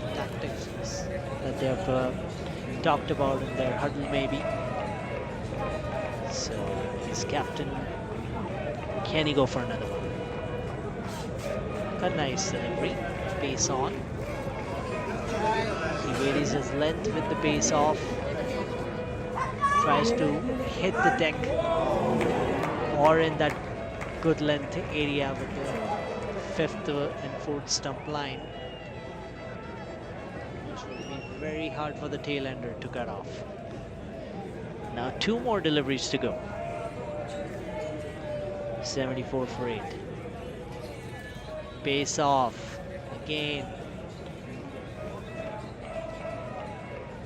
The tactics that they have talked about in their huddle maybe. So his captain, can he go for another one? A nice delivery, pace on. He varies his length with the pace off. Tries to hit the deck or in that good length area with the 5th and 4th stump line, which will be very hard for the tail ender to cut off. Now 2 more deliveries to go. 74 for 8. Pace off again.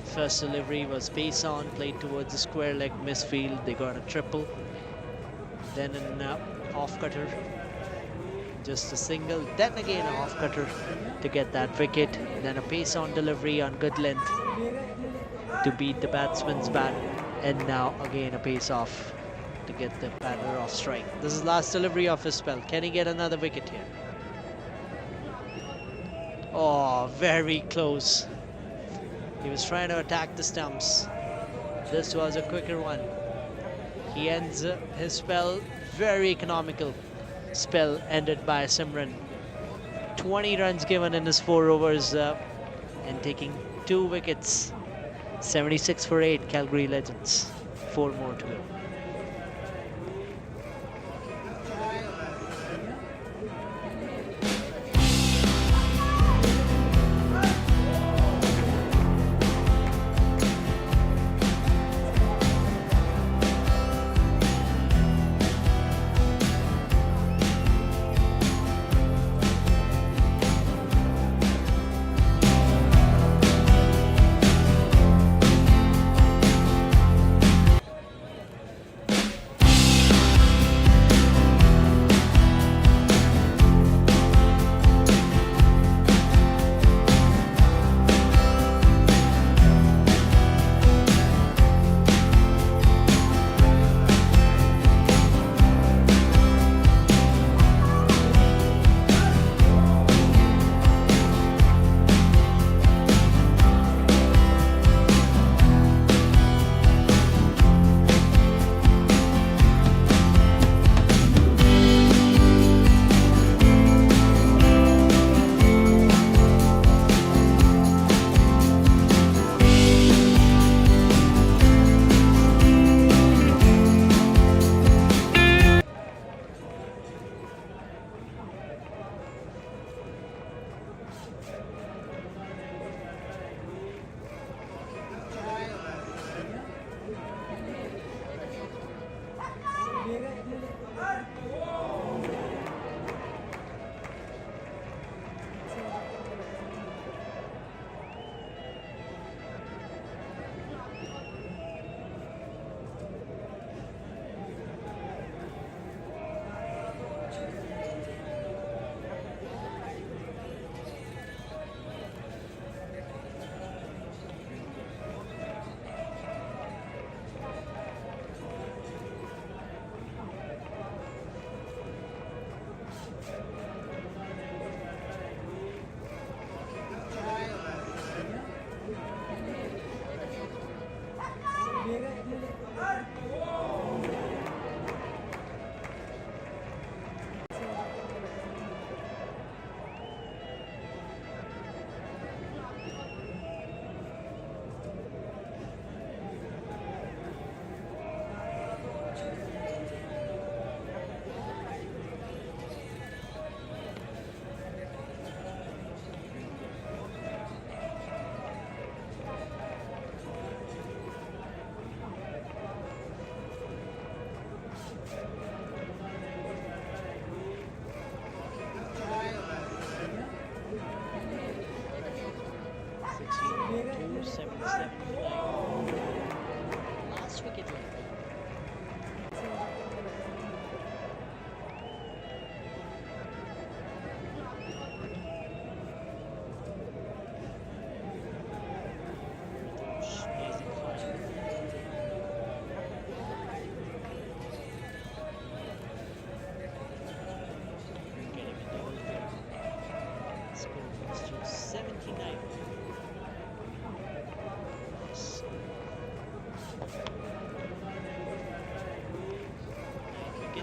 First delivery was pace on, played towards the square leg misfield. They got a triple. Then an off cutter, just a single. Then again an off cutter to get that wicket. Then a pace on delivery on good length to beat the batsman's bat. And now again a pace off to get the batter off strike. This is last delivery of his spell. Can he get another wicket here? Oh, very close. He was trying to attack the stumps. This was a quicker one. He ends his spell, very economical spell ended by Simran. 20 runs given in his 4 overs and taking 2 wickets. 76 for 8, Calgary Legends. 4 more to go.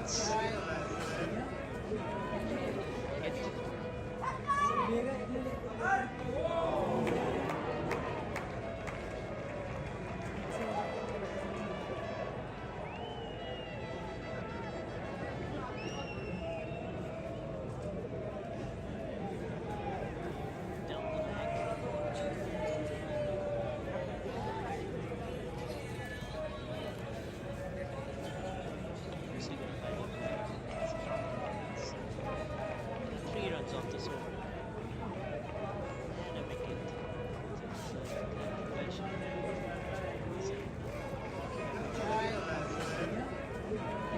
runs. Of this over and a wicket.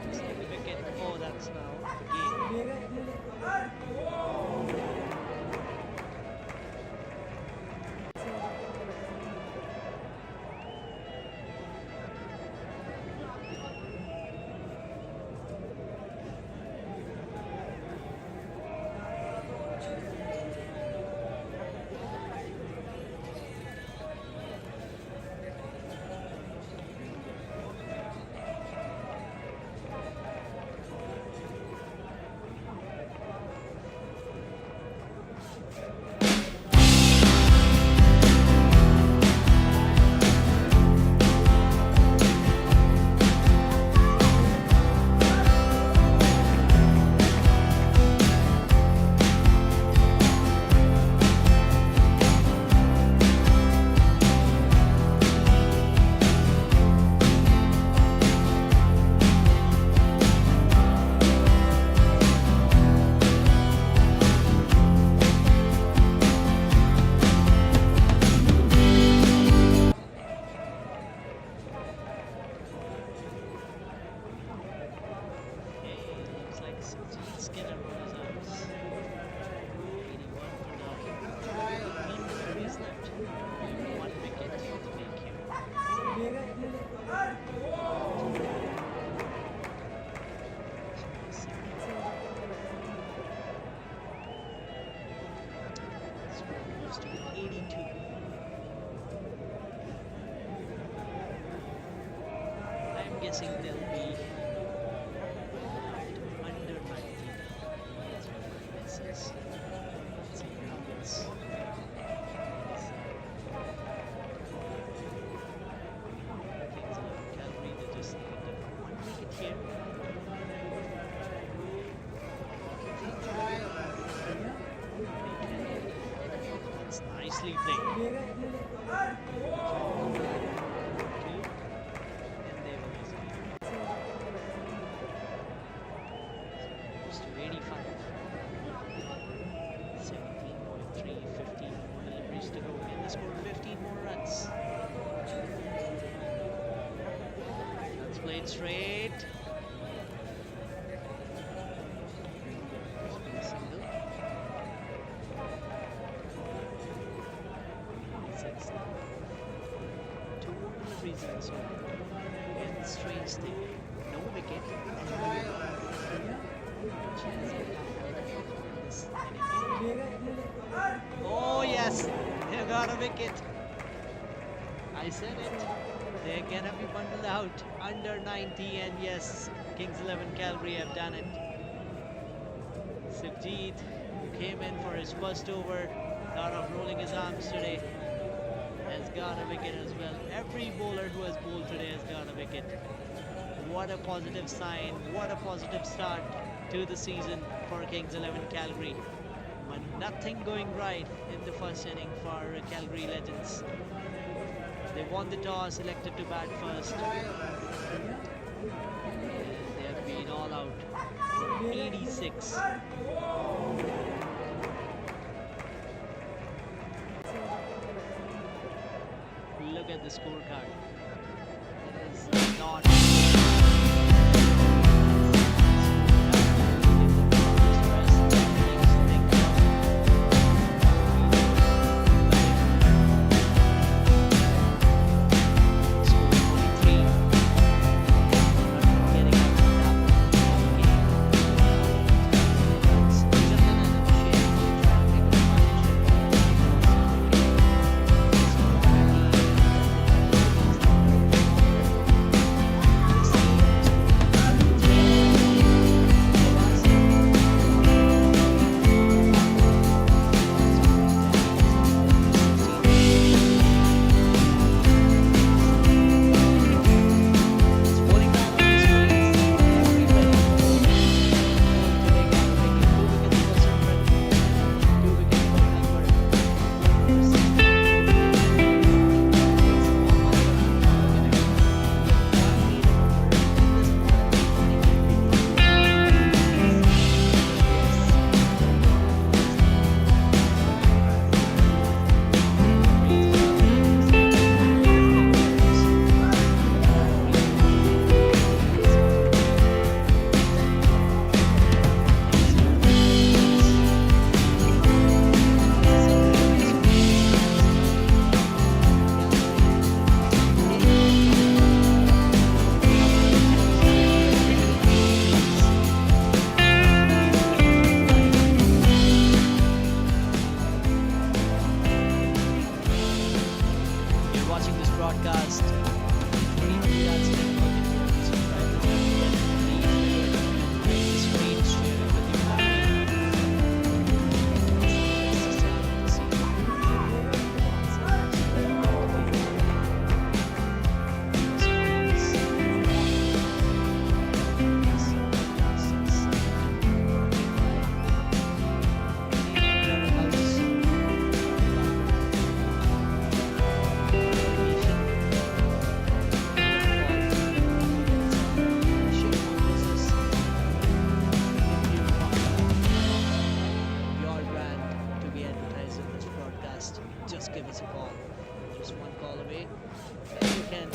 Just take the wicket. Oh, that's now the game. Guessing they'll be under 90. That's what my guess is. Let's see what happens. Kings 11 Calgary, they just need one wicket here. That's nicely played. Played straight. Single. 6 now. 2 more deliveries in this one. And the strange thing, no wicket. Oh yes, they got a wicket. I said it. They're gonna be bundled out under 90, and yes, Kings 11 Calgary have done it. Sivjeet, who came in for his first over, thought of rolling his arms today, has got a wicket as well. Every bowler who has bowled today has got a wicket. What a positive sign, what a positive start to the season for Kings 11 Calgary. But nothing going right in the first inning for Calgary Legends. They won the toss, elected to bat first. And they have been all out for 86. Look at the scorecard. It is not. give us a call. Just one call away. And you can.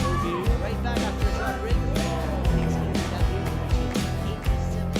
We'll be right back after a short break. Innings against Calgary, 87.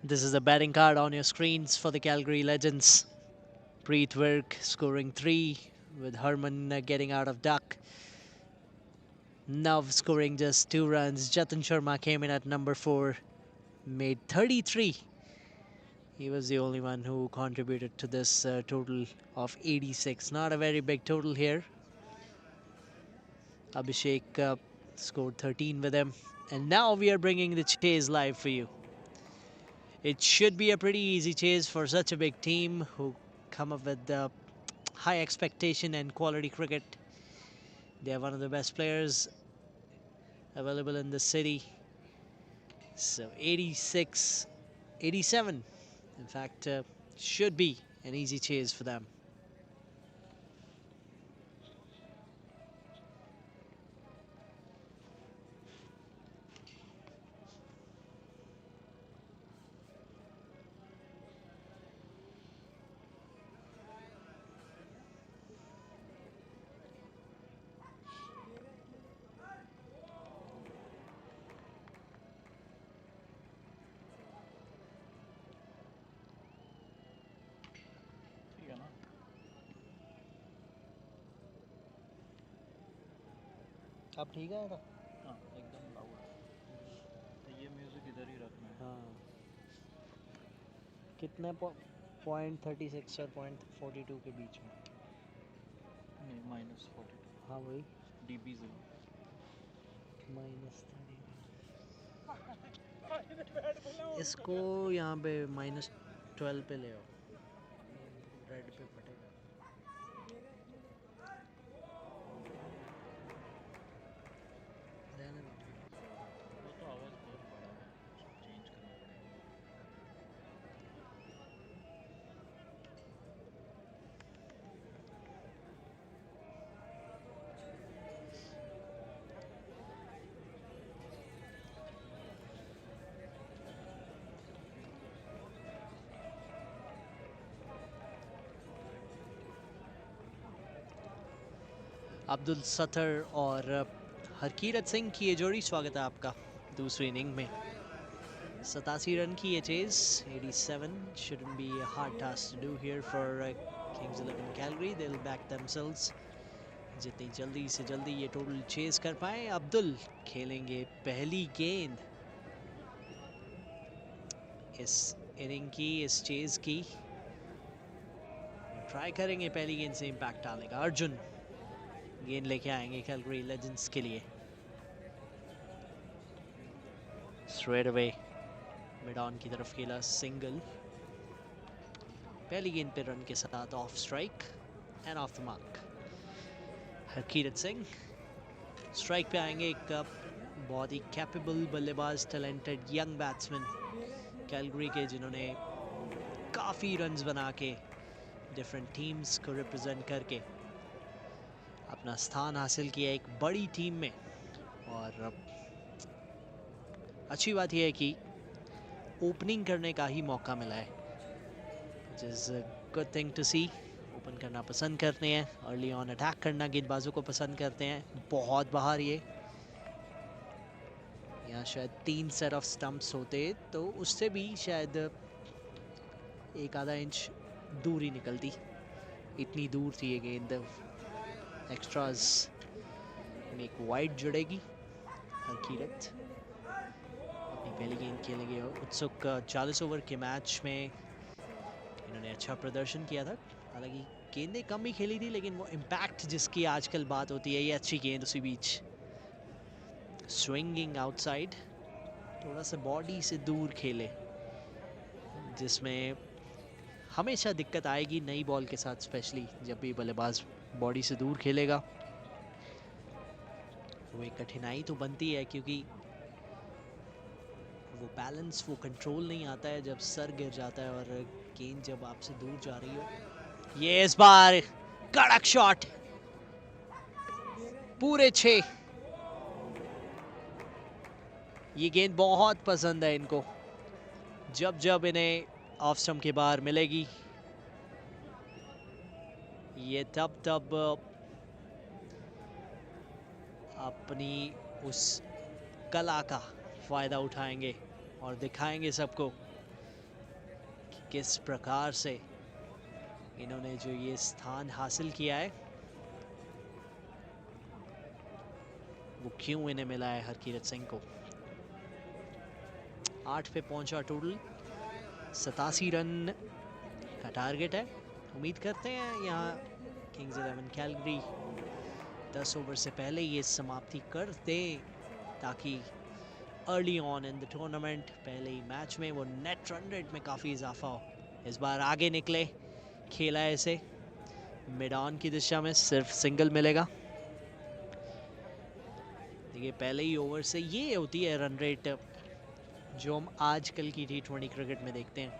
This is the batting card on your screens for the Calgary Legends. Preet Virk scoring 3 with Harman getting out of duck. Nav scoring just 2 runs. Jatin Sharma came in at number 4, made 33. He was the only one who contributed to this total of 86. Not a very big total here. Abhishek scored 13 with him. And now we are bringing the chase live for you. It should be a pretty easy chase for such a big team who come up with the high expectation and quality cricket. They are one of the best players available in the city. So 86, 87, in fact, should be an easy chase for them. अब ठीक है ना? हाँ एकदम loud. तो ये music इधर ही रखना है। हाँ। कितने .36 और .42 के बीच में? नहीं -42। हाँ वही डीबी से -30। इसको यहाँ पे -12 पे ले आओ, रेड पे फटेगा। रहने दो। वो तो आवाज़ बहुत बड़ा है, चेंज करना पड़ेगा। अब्दुल सत्तर और हरकीरत सिंह की ये जोड़ी, स्वागत है आपका दूसरी इनिंग में। 87 रन की ये chase, 87 shouldn't be a hard task to do here for Kings 11 Calgary. They'll back themselves. जितनी जल्दी से जल्दी ये टोटल चेज कर पाए। अब्दुल खेलेंगे पहली गेंद इस इनिंग की, इस चेज की। ट्राई करेंगे पहली गेंद से इम्पैक्ट डालने का। अर्जुन गेंद लेके आएंगे कैलगरी लेजेंड्स के लिए। स्ट्रेट अवे मिड ऑन की तरफ खेला सिंगल। पहली गेंद पे रन के साथ of strike end of the mark. Harkirat Singh strike पे आएंगे। एक बहुत ही कैपेबल बल्लेबाज, टैलेंटेड यंग बैट्समैन कैलगरी के, जिन्होंने काफ़ी रन्स बना के डिफरेंट टीम्स को रिप्रेजेंट करके अपना स्थान हासिल किया एक बड़ी टीम में। और अच्छी बात यह है कि ओपनिंग करने का ही मौका मिला है, which is a good thing to see। Open करना पसंद करते हैं, अर्ली ऑन अटैक करना गेंदबाजों को पसंद करते हैं। बहुत बाहर ये यहाँ शायद 3 सेट ऑफ स्टंप्स होते तो उससे भी शायद एक आधा इंच दूर ही निकलती, इतनी दूर थी ये गेंद। एक्स्ट्रास में एक वाइड जुड़ेगी। हरकीरत अपनी पहली गेंद खेलेंगे। उत्सुक 40 ओवर के मैच में इन्होंने अच्छा प्रदर्शन किया था। हालांकि गेंदें कम ही खेली थी, लेकिन वो इम्पैक्ट जिसकी आजकल बात होती है, ये अच्छी गेंद उसी बीच स्विंगिंग आउटसाइड, थोड़ा सा बॉडी से दूर खेले, जिसमें हमेशा दिक्कत आएगी नई बॉल के साथ, स्पेशली जब भी बल्लेबाज बॉडी से दूर खेलेगा। वो एक कठिनाई तो बनती है, क्योंकि वो बैलेंस, वो कंट्रोल नहीं आता है जब सर गिर जाता है और गेंद जब आपसे दूर जा रही हो। ये इस बार कड़क शॉट, पूरे 6। ये गेंद बहुत पसंद है इनको, जब जब इन्हें ऑफ स्टंप के बाहर मिलेगी, ये तब अपनी उस कला का फायदा उठाएंगे और दिखाएंगे सबको कि किस प्रकार से इन्होंने जो ये स्थान हासिल किया है वो क्यों इन्हें मिला है हरकीरत सिंह को। 8 पे पहुंचा टोटल, 87 रन का टारगेट है। उम्मीद करते हैं यहाँ किंग्स 11 कैलगरी 10 ओवर से पहले ये समाप्ति कर दे, ताकि early on in the tournament, पहले ही मैच में वो नेट रन रेट में काफ़ी इजाफा हो। इस बार आगे निकले, खेला ऐसे मिड ऑन की दिशा में, सिर्फ सिंगल मिलेगा। देखिए पहले ही ओवर से ये होती है रन रेट जो हम आजकल की T20 क्रिकेट में देखते हैं।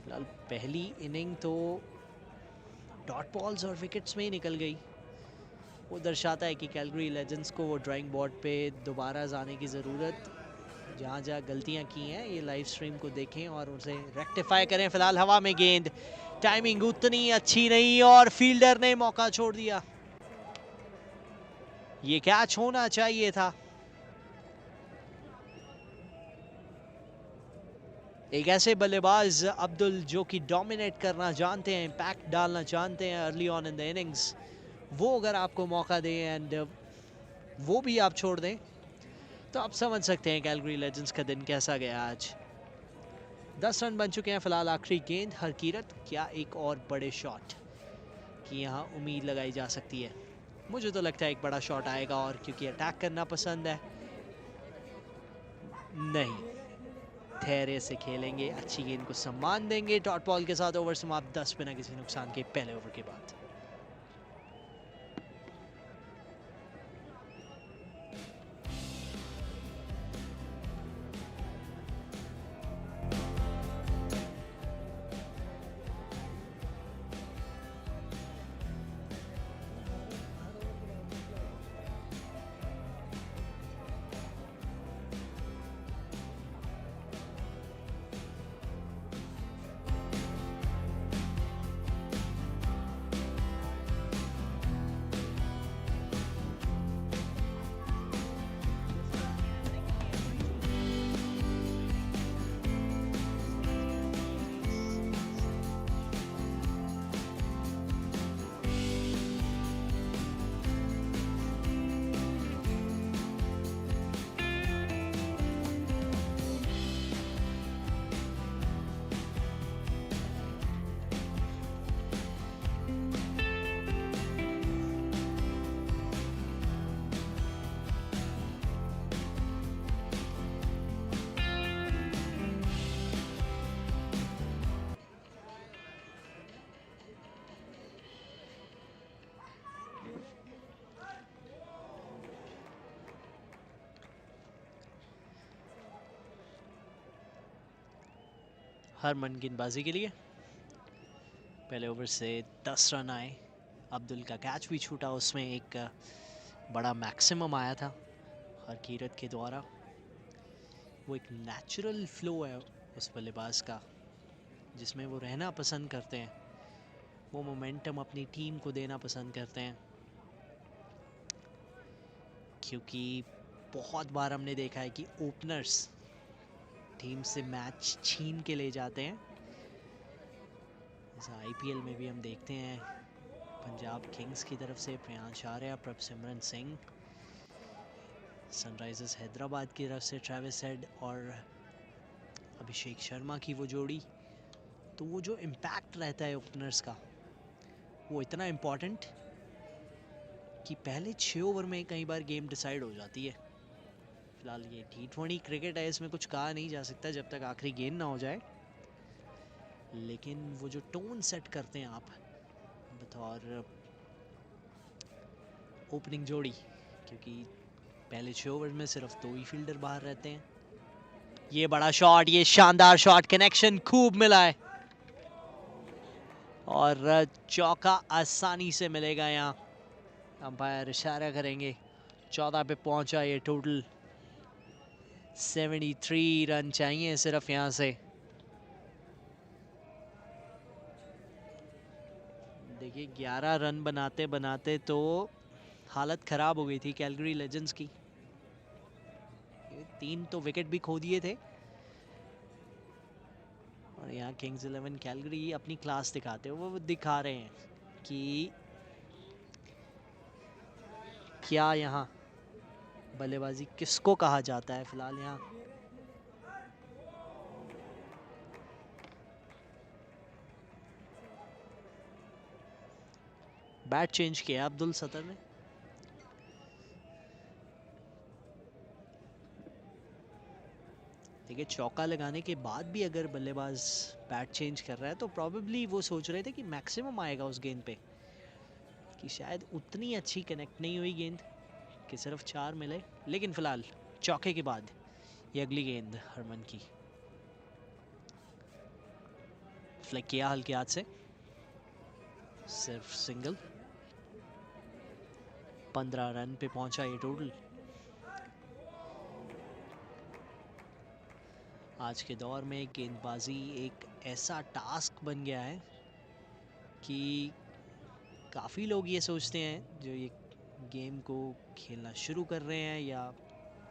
फिलहाल पहली इनिंग तो डॉट बॉल्स और विकेट्स में ही निकल गई। वो दर्शाता है कि कैलगरी लेजेंड्स को वो ड्राइंग बोर्ड पे दोबारा जाने की ज़रूरत, जहाँ जहाँ गलतियाँ की हैं ये लाइव स्ट्रीम को देखें और उसे रेक्टिफाई करें। फिलहाल हवा में गेंद, टाइमिंग उतनी अच्छी नहीं और फील्डर ने मौका छोड़ दिया। ये कैच होना चाहिए था। एक ऐसे बल्लेबाज अब्दुल जो कि डोमिनेट करना जानते हैं, इम्पैक्ट डालना जानते हैं early on in the innings, वो अगर आपको मौका दें एंड वो भी आप छोड़ दें, तो आप समझ सकते हैं कैलगरी लेजेंड्स का दिन कैसा गया आज। 10 रन बन चुके हैं फिलहाल। आखिरी गेंद हरकीरत, क्या एक और बड़े शॉट की यहाँ उम्मीद लगाई जा सकती है? मुझे तो लगता है एक बड़ा शॉट आएगा, और क्योंकि अटैक करना पसंद है, नहीं, धैर्य से खेलेंगे, अच्छी गेंद को सम्मान देंगे। डॉट बॉल के साथ ओवर समाप्त, 10 बिना किसी नुकसान के पहले ओवर के बाद। हर मन गेंदबाजी के लिए पहले ओवर से 10 रन आए। अब्दुल का कैच भी छूटा, उसमें एक बड़ा मैक्सिमम आया था हरकीरत के द्वारा। वो एक नेचुरल फ्लो है उस बल्लेबाज का, जिसमें वो रहना पसंद करते हैं, वो मोमेंटम अपनी टीम को देना पसंद करते हैं, क्योंकि बहुत बार हमने देखा है कि ओपनर्स टीम से मैच छीन के ले जाते हैं। जैसा आईपीएल में भी हम देखते हैं, पंजाब किंग्स की तरफ से प्रियांश आर्या, प्रभसिमरन सिंह, सनराइजर्स हैदराबाद की तरफ से ट्रेविस हेड और अभिषेक शर्मा की वो जोड़ी। तो वो जो इम्पैक्ट रहता है ओपनर्स का, वो इतना इम्पोर्टेंट कि पहले 6 ओवर में कई बार गेम डिसाइड हो जाती है। फिलहाल ये T20 क्रिकेट है, इसमें कुछ कहा नहीं जा सकता जब तक आखिरी गेंद ना हो जाए, लेकिन वो जो टोन सेट करते हैं आप बतौर ओपनिंग जोड़ी, क्योंकि पहले 6 ओवर में सिर्फ 2 ही फील्डर बाहर रहते हैं। ये बड़ा शॉट, ये शानदार शॉट, कनेक्शन खूब मिला है और चौका आसानी से मिलेगा। यहाँ अंपायर इशारा करेंगे, 14 पे पहुंचा ये टोटल। 73 रन चाहिए सिर्फ यहाँ से। देखिए 11 रन बनाते बनाते तो हालत खराब हो गई थी कैलगरी लेजेंड्स की। 3 तो विकेट भी खो दिए थे, और यहाँ किंग्स 11 कैलगरी अपनी क्लास दिखाते हुए वो दिखा रहे हैं कि क्या यहाँ बल्लेबाजी किसको कहा जाता है। फिलहाल यहाँ बैट चेंज किया अब्दुल सत्तर ने। देखिए चौका लगाने के बाद भी अगर बल्लेबाज बैट चेंज कर रहा है तो प्रॉबेबली वो सोच रहे थे कि मैक्सिमम आएगा उस गेंद पे, कि शायद उतनी अच्छी कनेक्ट नहीं हुई गेंद कि सिर्फ 4 मिले। लेकिन फिलहाल चौके के बाद ये अगली गेंद हरमन की, फ्लिक किया हल्के हाथ से, सिर्फ सिंगल। 15 रन पे पहुंचा ये टोटल। आज के दौर में गेंदबाजी एक ऐसा टास्क बन गया है कि काफ़ी लोग ये सोचते हैं जो ये गेम को खेलना शुरू कर रहे हैं या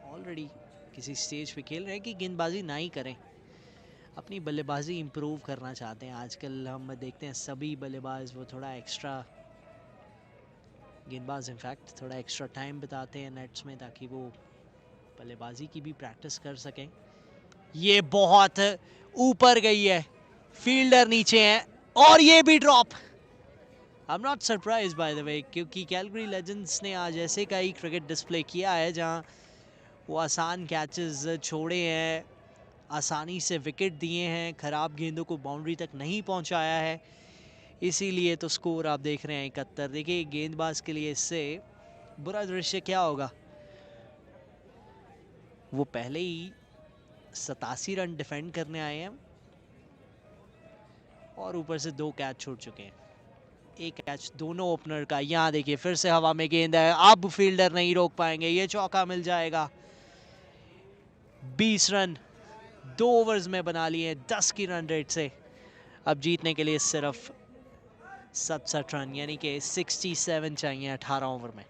ऑलरेडी किसी स्टेज पे खेल रहे हैं कि गेंदबाजी ना ही करें, अपनी बल्लेबाजी इम्प्रूव करना चाहते हैं। आजकल हम देखते हैं सभी बल्लेबाज वो थोड़ा एक्स्ट्रा, गेंदबाज इनफैक्ट थोड़ा एक्स्ट्रा टाइम बिताते हैं नेट्स में ताकि वो बल्लेबाजी की भी प्रैक्टिस कर सकें। ये बहुत ऊपर गई है, फील्डर नीचे है और ये भी drop. I am not surprise by the way, क्योंकि कैलगरी लेजेंड्स ने आज ऐसे का ही क्रिकेट डिस्प्ले किया है जहां वो आसान कैचेस छोड़े हैं, आसानी से विकेट दिए हैं, खराब गेंदों को बाउंड्री तक नहीं पहुंचाया है। इसीलिए तो स्कोर आप देख रहे हैं 71। देखिए गेंदबाज के लिए इससे बुरा दृश्य क्या होगा, वो पहले ही 87 रन डिफेंड करने आए हैं और ऊपर से 2 कैच छोड़ चुके हैं। एक कैच दोनों ओपनर का। यहाँ देखिए फिर से हवा में गेंद है, अब फील्डर नहीं रोक पाएंगे, ये चौका मिल जाएगा। 20 रन 2 ओवर्स में बना लिए 10 की रन रेट से। अब जीतने के लिए सिर्फ 67 रन यानी कि 67 चाहिए 18 ओवर में।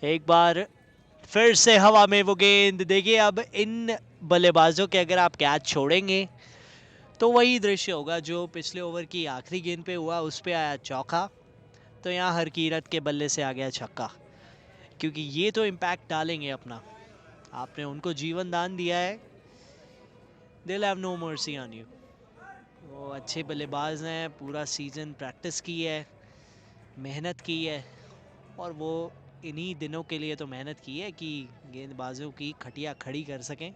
एक बार फिर से हवा में वो गेंद। देखिए अब इन बल्लेबाजों के अगर आप कैच छोड़ेंगे तो वही दृश्य होगा जो पिछले ओवर की आखिरी गेंद पे हुआ, उस पे आया चौका, तो यहाँ हरकीरत के बल्ले से आ गया छक्का। क्योंकि ये तो इम्पैक्ट डालेंगे अपना, आपने उनको जीवन दान दिया है, they'll have no mercy on you। वो अच्छे बल्लेबाज हैं, पूरा सीजन प्रैक्टिस की है, मेहनत की है, और वो इन्हीं दिनों के लिए तो मेहनत की है कि गेंदबाजों की खटिया खड़ी कर सकें।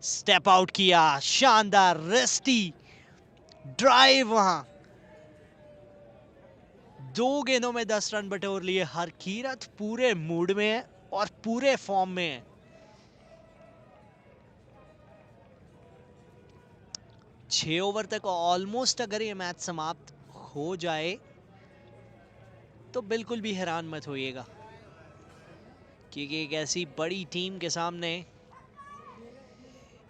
स्टेप आउट किया, शानदार रेस्टी ड्राइव, वहां 2 गेंदों में 10 रन बटोर लिए। हरकीरत पूरे मूड में है और पूरे फॉर्म में है। 6 ओवर तक ऑलमोस्ट अगर ये मैच समाप्त हो जाए तो बिल्कुल भी हैरान मत होइएगा, क्योंकि एक ऐसी बड़ी टीम के सामने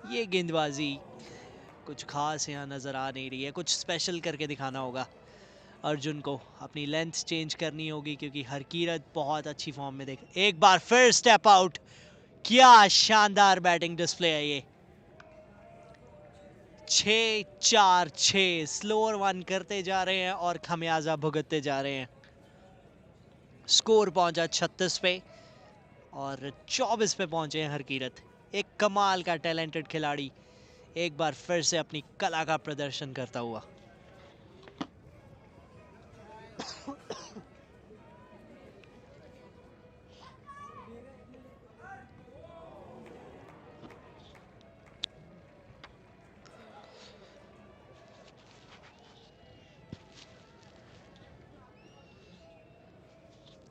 ये गेंदबाजी कुछ खास यहाँ नज़र आ नहीं रही है। कुछ स्पेशल करके दिखाना होगा अर्जुन को, अपनी लेंथ चेंज करनी होगी, क्योंकि हरकीरत बहुत अच्छी फॉर्म में। देख एक बार फिर स्टेप आउट, क्या शानदार बैटिंग डिस्प्ले है ये। 6-4-6 स्लोअर 1 करते जा रहे हैं और खमियाजा भुगतते जा रहे हैं। स्कोर पहुंचा 36 पे और 24 पे पहुंचे हैं हरकीरत। एक कमाल का टैलेंटेड खिलाड़ी एक बार फिर से अपनी कला का प्रदर्शन करता हुआ।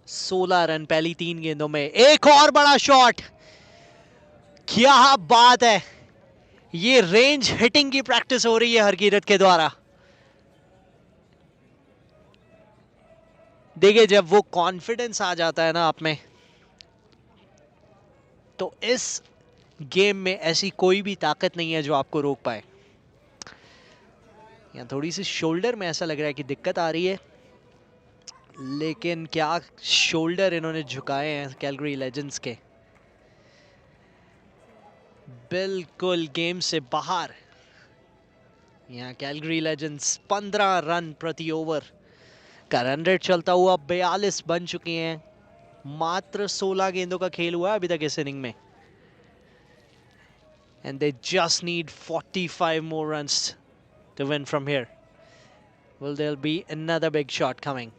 सोलह रन पहली 3 गेंदों में। एक और बड़ा शॉट, क्या बात है। ये रेंज हिटिंग की प्रैक्टिस हो रही है हरकीरत के द्वारा। देखिए जब वो कॉन्फिडेंस आ जाता है ना आप में, तो इस गेम में ऐसी कोई भी ताकत नहीं है जो आपको रोक पाए। यहाँ थोड़ी सी शोल्डर में ऐसा लग रहा है कि दिक्कत आ रही है, लेकिन क्या शोल्डर इन्होंने झुकाए हैं कैलगरी लेजेंड्स के। बिल्कुल गेम से बाहर। यहाँ कैलगरी लेजेंड्स 15 रन प्रति ओवर का रन रेट चलता हुआ 42 बन चुके हैं। मात्र 16 गेंदों का खेल हुआ है अभी तक इस इनिंग में, and they just need 45 more runs to win from here. Will there be another big shot coming?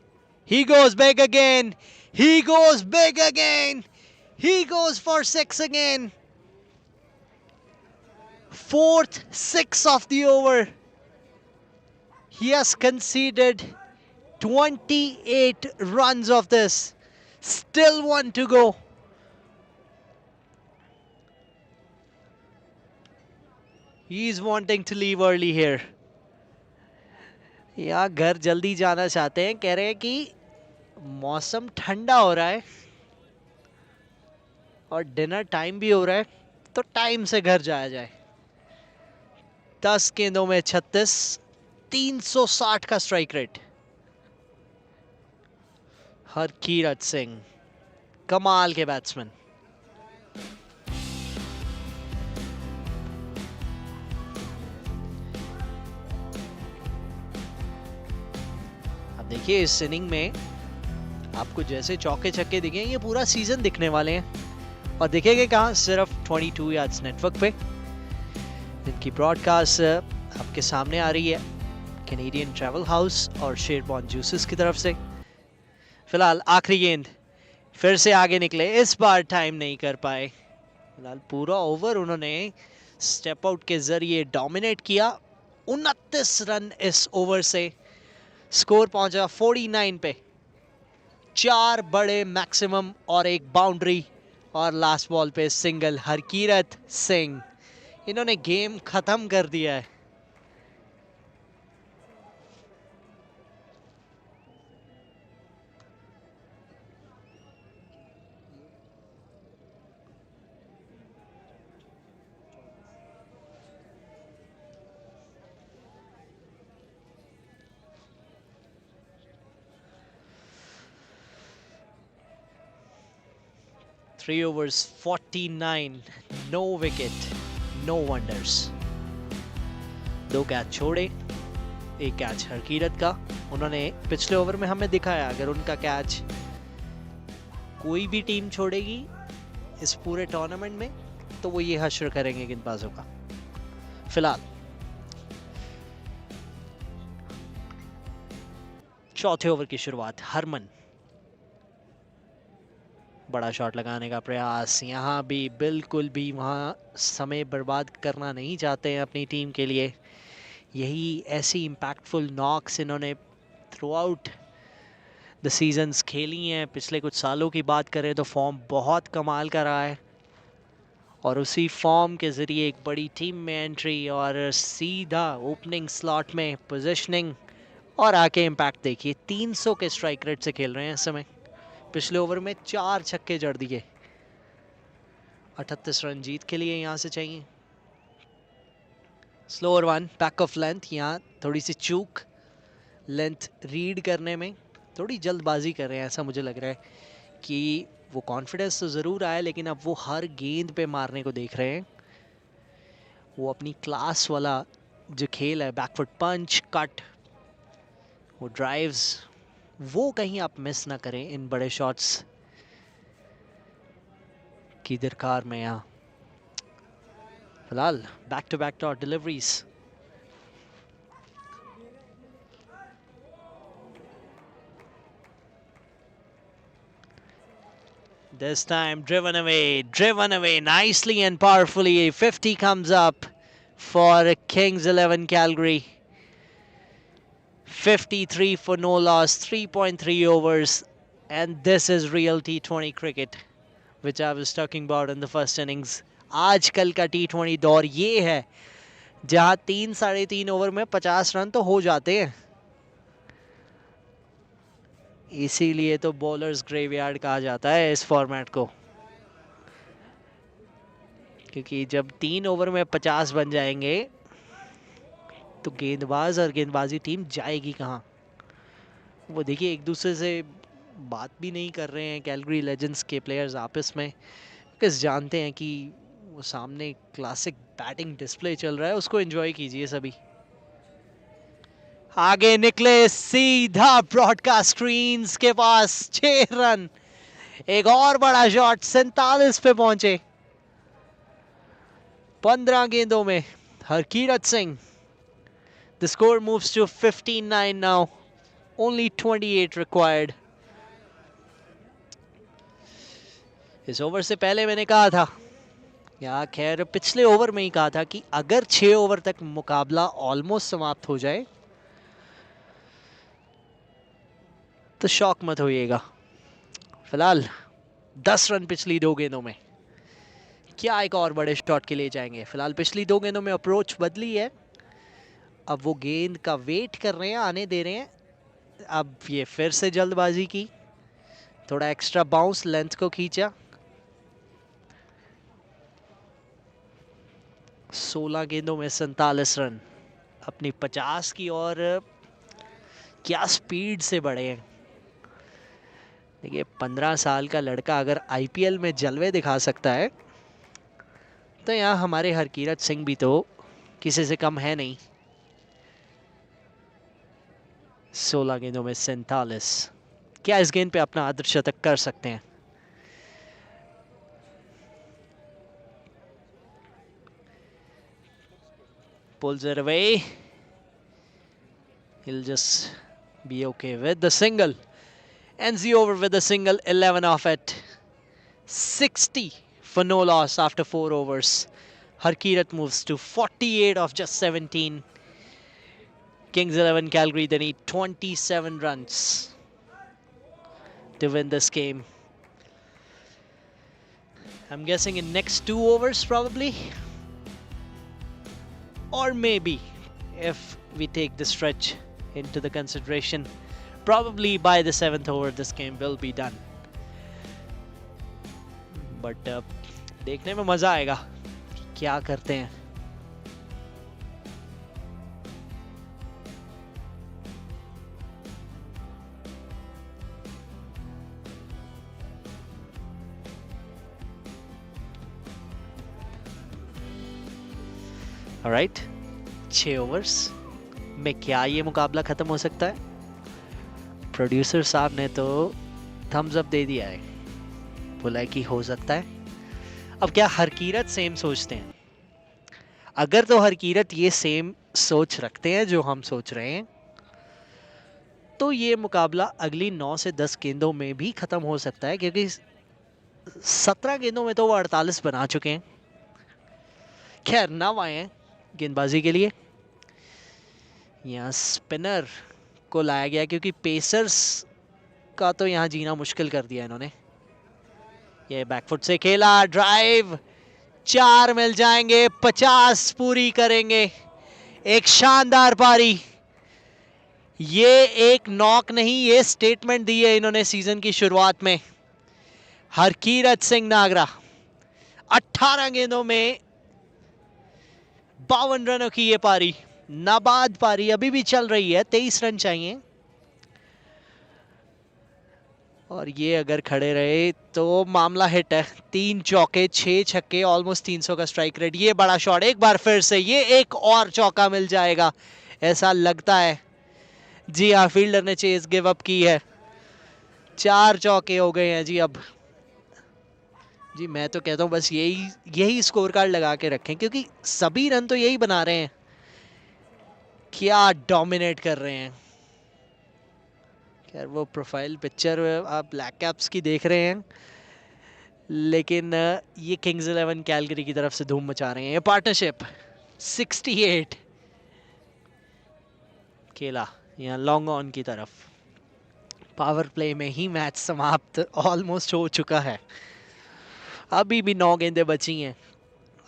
He goes big again. He goes big again. He goes for 6 again. Fourth 6 of the over. He has conceded 28 runs of this. Still one to go. He's wanting to leave early here. या घर जल्दी जाना चाहते हैं, कह रहे हैं कि मौसम ठंडा हो रहा है और डिनर टाइम भी हो रहा है, तो टाइम से घर जाया जाए। 10 गेंदों में 36, 360 का स्ट्राइक रेट। हरकीरत सिंह कमाल के बैट्समैन। अब देखिए इस इनिंग में आपको जैसे चौके छक्के दिखे, ये पूरा सीजन दिखने वाले हैं। और दिखेंगे कहाँ? सिर्फ 22 यार्ड्स नेटवर्क पे, जिनकी ब्रॉडकास्ट आपके सामने आ रही है कैनेडियन ट्रैवल हाउस और शेरबॉर्न जूसेस की तरफ से। फिलहाल आखिरी गेंद, फिर से आगे निकले, इस बार टाइम नहीं कर पाए। फिलहाल पूरा ओवर उन्होंने स्टेप आउट के जरिए डोमिनेट किया। 29 रन इस ओवर से, स्कोर पहुंचा 49 पे। 4 बड़े मैक्सिमम और एक बाउंड्री, और लास्ट बॉल पे सिंगल। हरकीरत सिंह, इन्होंने गेम खत्म कर दिया है। Three overs, 49, no wicket, no wonders. 2 catch छोड़े, एक कैच हरकीरत का। उन्होंने पिछले ओवर में हमें दिखाया, अगर उनका कैच कोई भी टीम छोड़ेगी इस पूरे टूर्नामेंट में, तो वो ये हश्र करेंगे गेंदबाजों का। फिलहाल चौथे ओवर की शुरुआत। हरमन, बड़ा शॉट लगाने का प्रयास। यहाँ भी बिल्कुल भी वहाँ समय बर्बाद करना नहीं चाहते हैं अपनी टीम के लिए। यही ऐसी इम्पैक्टफुल नॉक्स इन्होंने थ्रू आउट द सीजन्स खेली हैं। पिछले कुछ सालों की बात करें तो फॉर्म बहुत कमाल का रहा है, और उसी फॉर्म के ज़रिए एक बड़ी टीम में एंट्री और सीधा ओपनिंग स्लॉट में पोजीशनिंग, और आके इम्पैक्ट देखिए। 300 के स्ट्राइक रेट से खेल रहे हैं इस समय। पिछले ओवर में 4 छक्के जड़ दिए। 38 रन जीत के लिए यहाँ से चाहिए। Slower one, back of length. यहाँ थोड़ी सी चूक, लेंथ रीड करने में थोड़ी जल्दबाजी कर रहे हैं, ऐसा मुझे लग रहा है कि वो कॉन्फिडेंस तो ज़रूर आया, लेकिन अब वो हर गेंद पे मारने को देख रहे हैं। वो अपनी क्लास वाला जो खेल है, बैकफुट पंच, कट, वो ड्राइव्स, वो कहीं आप मिस ना करें इन बड़े शॉट्स की दरकार में। यहाँ फिलहाल back to back dot deliveries. This time driven away nicely and powerfully. 50 comes up for Kings 11 Calgary. 53 for no loss, 3.3 overs, and this is real T20 cricket, which I was talking about in the first innings. आजकल का T20 दौर ये है जहां 3 साढ़े 3 over में 50 run तो हो जाते हैं। इसीलिए तो बॉलर्स ग्रेवयार्ड कहा जाता है इस फॉर्मेट को, क्योंकि जब 3 ओवर में 50 बन जाएंगे तो गेंदबाज और गेंदबाजी टीम जाएगी कहाँ। वो देखिए एक दूसरे से बात भी नहीं कर रहे हैं कैलगरी लेजेंड्स के प्लेयर्स आपस में, किस जानते हैं कि वो सामने क्लासिक बैटिंग डिस्प्ले चल रहा है, उसको एंजॉय कीजिए सभी। आगे निकले सीधा ब्रॉडकास्ट स्क्रीन्स के पास, 6 रन, एक और बड़ा शॉट, 47 पे पहुंचे 15 गेंदों में Harkirat Singh. The score moves to 59 now, only 28 required. इस ओवर से पहले मैंने कहा था, या खैर पिछले ओवर में ही कहा था कि अगर 6 ओवर तक मुकाबला ऑलमोस्ट समाप्त हो जाए तो शॉक मत होइएगा। फिलहाल 10 रन पिछली 2 गेंदों में, क्या एक और बड़े शॉट के लिए जाएंगे। फिलहाल पिछली 2 गेंदों में अप्रोच बदली है, अब वो गेंद का वेट कर रहे हैं, आने दे रहे हैं। अब ये फिर से जल्दबाजी की, थोड़ा एक्स्ट्रा बाउंस लेंथ को खींचा। 16 गेंदों में 47 रन, अपनी 50 की और क्या स्पीड से बढ़े हैं। देखिए 15 साल का लड़का अगर आईपीएल में जलवे दिखा सकता है तो यहाँ हमारे हरकीरत सिंह भी तो किसी से कम है नहीं। 16 गेंदों में 47, क्या इस गेंद पे अपना अर्धशतक कर सकते हैं। Pulls it away. He'll just be okay with the single. Ends the over with a single, 11 off at 60 for no loss after 4 overs. Harkirat moves to 48 off just 17. Kings 11 Calgary, they need 27 runs to win this game. I'm guessing in next 2 overs probably. Or maybe if we take the stretch into the consideration, probably by the 7th over this game will be done. But देखने में मजा आएगा क्या करते हैं। Alright, 6 overs में क्या ये मुकाबला खत्म हो सकता है। प्रोड्यूसर साहब ने तो थम्स अप दे दिया है, बोला है कि हो सकता है। अब क्या हरकीरत सेम सोचते हैं? अगर तो हरकीरत ये सेम सोच रखते हैं जो हम सोच रहे हैं, तो ये मुकाबला अगली 9 से 10 गेंदों में भी खत्म हो सकता है, क्योंकि 17 गेंदों में तो वो 48 बना चुके हैं। खैर नव आए हैं गेंदबाजी के लिए। यहाँ स्पिनर को लाया गया क्योंकि पेसर्स का तो यहाँ जीना मुश्किल कर दिया इन्होंने। ये बैकफुट से खेला, ड्राइव, 4 मिल जाएंगे, 50 पूरी करेंगे। एक शानदार पारी। ये एक नॉक नहीं, ये स्टेटमेंट दी है इन्होंने सीजन की शुरुआत में। हरकीरत सिंह नागरा 18 गेंदों में 52 रनों की ये पारी, नाबाद पारी अभी भी चल रही है। 23 रन चाहिए और ये अगर खड़े रहे तो मामला हिट है। 3 चौके 6 छक्के, ऑलमोस्ट 300 का स्ट्राइक रेट। ये बड़ा शॉट एक बार फिर से, ये एक और चौका मिल जाएगा ऐसा लगता है। जी हाँ, फील्डर ने चेज गिव अप की है। 4 चौके हो गए हैं जी। अब जी मैं तो कहता हूँ बस यही स्कोर कार्ड लगा के रखें, क्योंकि सभी रन तो यही बना रहे हैं। क्या डोमिनेट कर रहे हैं। खैर वो प्रोफाइल पिक्चर आप ब्लैक कैप्स की देख रहे हैं, लेकिन ये किंग्स 11 कैलगरी की तरफ से धूम मचा रहे हैं। ये पार्टनरशिप 68 खेला यहाँ लॉन्ग ऑन की तरफ। पावर प्ले में ही मैच समाप्त ऑलमोस्ट हो चुका है। अभी भी 9 गेंदें बची हैं।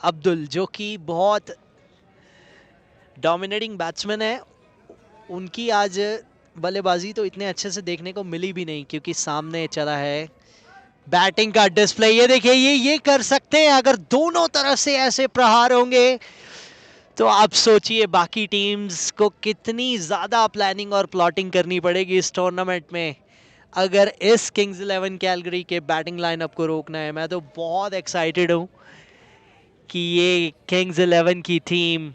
अब्दुल जो कि बहुत डोमिनेटिंग बैट्समैन है, उनकी आज बल्लेबाजी तो इतने अच्छे से देखने को मिली भी नहीं, क्योंकि सामने चला है बैटिंग का डिस्प्ले। ये देखिए, ये कर सकते हैं। अगर दोनों तरफ से ऐसे प्रहार होंगे तो आप सोचिए बाकी टीम्स को कितनी ज्यादा प्लानिंग और प्लॉटिंग करनी पड़ेगी इस टूर्नामेंट में, अगर इस किंग्स 11 कैलगरी के बैटिंग लाइनअप को रोकना है। मैं तो बहुत एक्साइटेड हूं कि ये किंग्स 11 की टीम,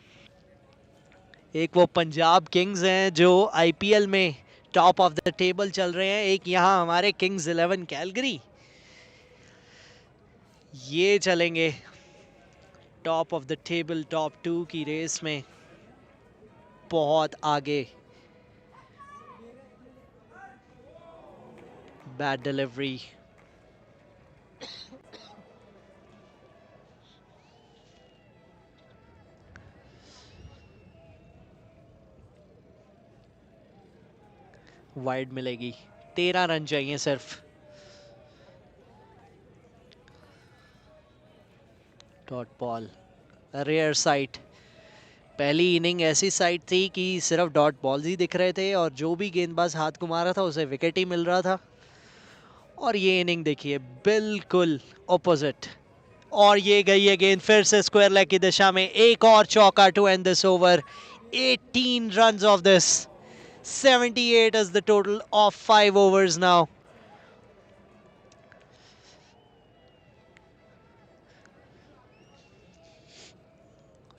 एक वो पंजाब किंग्स हैं जो आईपीएल में टॉप ऑफ द टेबल चल रहे हैं, एक यहाँ हमारे किंग्स 11 कैलगरी, ये चलेंगे top of the table, top 2 की रेस में बहुत आगे। बैड डिलीवरी, वाइड मिलेगी। 13 रन चाहिए सिर्फ। Dot ball, rare sight. पहली इनिंग ऐसी साइट थी कि सिर्फ डॉट बॉल्स ही दिख रहे थे और जो भी गेंदबाज हाथ को मारा था उसे विकेट ही मिल रहा था। और ये इनिंग देखिए, बिल्कुल ऑपोजिट। और ये गई है गेंद फिर से स्क्वायर लेग की दिशा में। एक और चौका to end this over. 18 runs off this, 78 is the total of 5 overs now.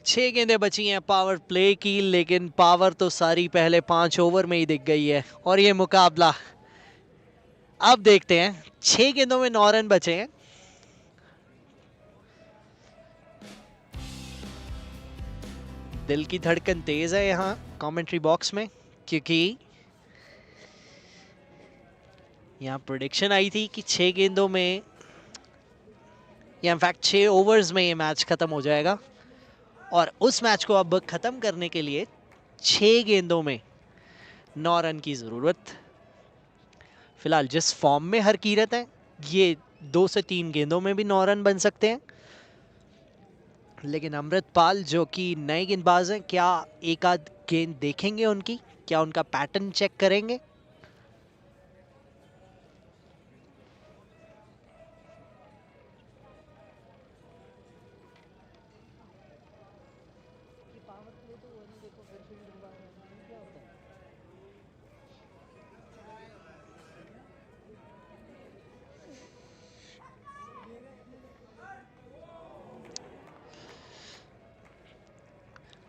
6 गेंदें बची हैं पावर प्ले की, लेकिन पावर तो सारी पहले 5 ओवर में ही दिख गई है। और ये मुकाबला अब देखते हैं। 6 गेंदों में 9 रन बचे हैं। दिल की धड़कन तेज है यहाँ कमेंट्री बॉक्स में, क्योंकि यहाँ प्रेडिक्शन आई थी कि 6 गेंदों में, या इनफैक्ट 6 ओवर्स में ये मैच खत्म हो जाएगा। और उस मैच को अब खत्म करने के लिए 6 गेंदों में 9 रन की जरूरत। फिलहाल जिस फॉर्म में हरकीरत है, ये 2 से 3 गेंदों में भी 9 रन बन सकते हैं। लेकिन अमृतपाल जो कि नए गेंदबाज हैं, क्या एक आध गेंद देखेंगे उनकी, क्या उनका पैटर्न चेक करेंगे?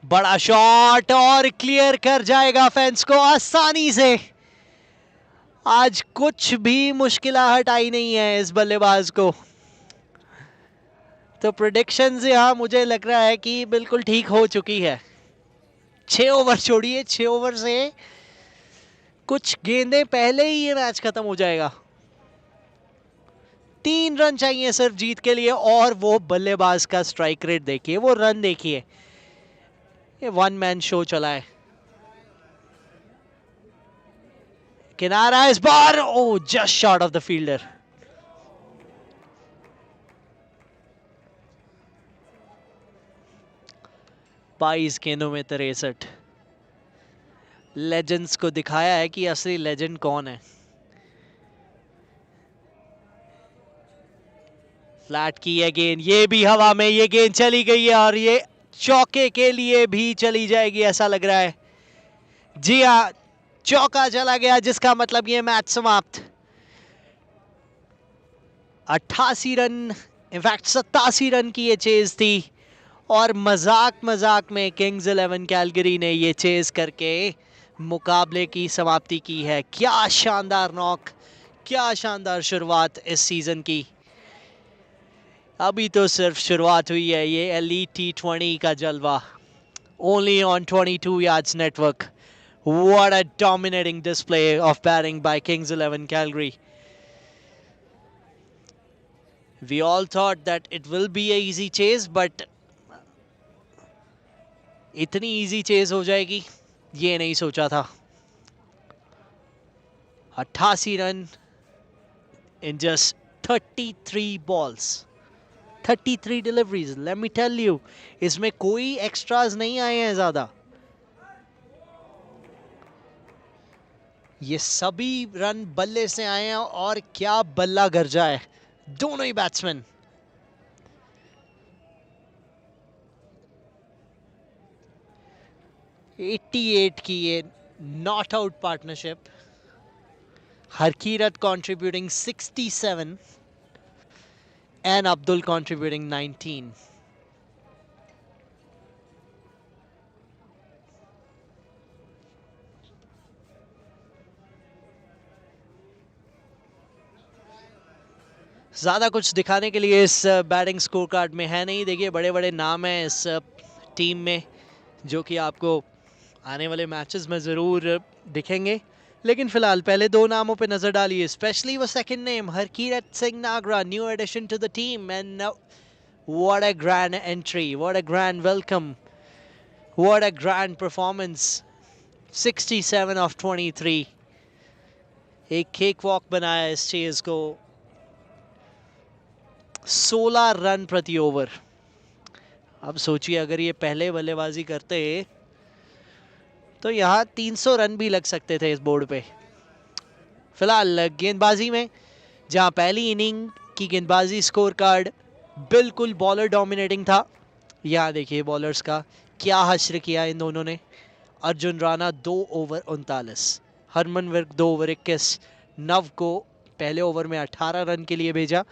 बड़ा शॉट और क्लियर कर जाएगा फेंस को आसानी से। आज कुछ भी मुश्किलाहट आई नहीं है इस बल्लेबाज को। तो प्रेडिक्शंस यहाँ मुझे लग रहा है कि बिल्कुल ठीक हो चुकी है। 6 ओवर छोड़िए, 6 ओवर से कुछ गेंदें पहले ही ये मैच खत्म हो जाएगा। 3 रन चाहिए सिर्फ जीत के लिए। और वो बल्लेबाज का स्ट्राइक रेट देखिए, वो रन देखिए। ये वन मैन शो चला है। किनारा इस बार, oh just short of the fielder. बाईस गेंदों में 63। लेजेंड्स को दिखाया है कि असली लेजेंड कौन है। फ्लैट की है गेंद, ये भी हवा में, ये गेंद चली गई है और ये चौके के लिए भी चली जाएगी ऐसा लग रहा है। जी हाँ, चौका चला गया, जिसका मतलब ये मैच समाप्त। 88 रन, इनफैक्ट 87 रन की ये चेज थी। और मजाक मजाक में किंग्स 11 कैलगरी ने ये चेज करके मुकाबले की समाप्ति की है। क्या शानदार नॉक, क्या शानदार शुरुआत इस सीजन की। अभी तो सिर्फ शुरुआत हुई है। ये एलीट T20 का जलवा, only on 22 yards network. What a dominating display of batting by Kings 11 Calgary. We all thought that it will be a easy chase, but इतनी इजी चेज हो जाएगी ये नहीं सोचा था। 88 run in just 33 balls, 33 deliveries. Let me tell you, इसमें कोई extras नहीं आए हैं ज्यादा। ये सभी रन बल्ले से आए हैं और क्या बल्ला गरजा है दोनों ही बैट्समैन। एट की ये not out partnership, Harkirat contributing 67 and Abdul contributing 19. ज़्यादा कुछ दिखाने के लिए इस बैटिंग स्कोर कार्ड में है नहीं। देखिए बड़े बड़े नाम हैं इस टीम में जो कि आपको आने वाले मैचेस में ज़रूर दिखेंगे, लेकिन फिलहाल पहले दो नामों पे नज़र डालिए, स्पेशली वो second name Harkirat Singh Nagra, new edition to the team, and what a grand entry, what a grand welcome, what a grand performance. 67 off 23, एक केक वॉक बनाया इस चेज को, 16 रन प्रति ओवर। अब सोचिए अगर ये पहले बल्लेबाजी करते तो यहाँ 300 रन भी लग सकते थे इस बोर्ड पे। फिलहाल गेंदबाजी में जहाँ पहली इनिंग की गेंदबाजी स्कोर कार्ड बिल्कुल बॉलर डोमिनेटिंग था, यहाँ देखिए बॉलर्स का क्या हश्र किया इन दोनों ने। अर्जुन राणा 2 ओवर 39, हरमन विर्क 2 ओवर 21, नव को पहले ओवर में 18 रन के लिए भेजा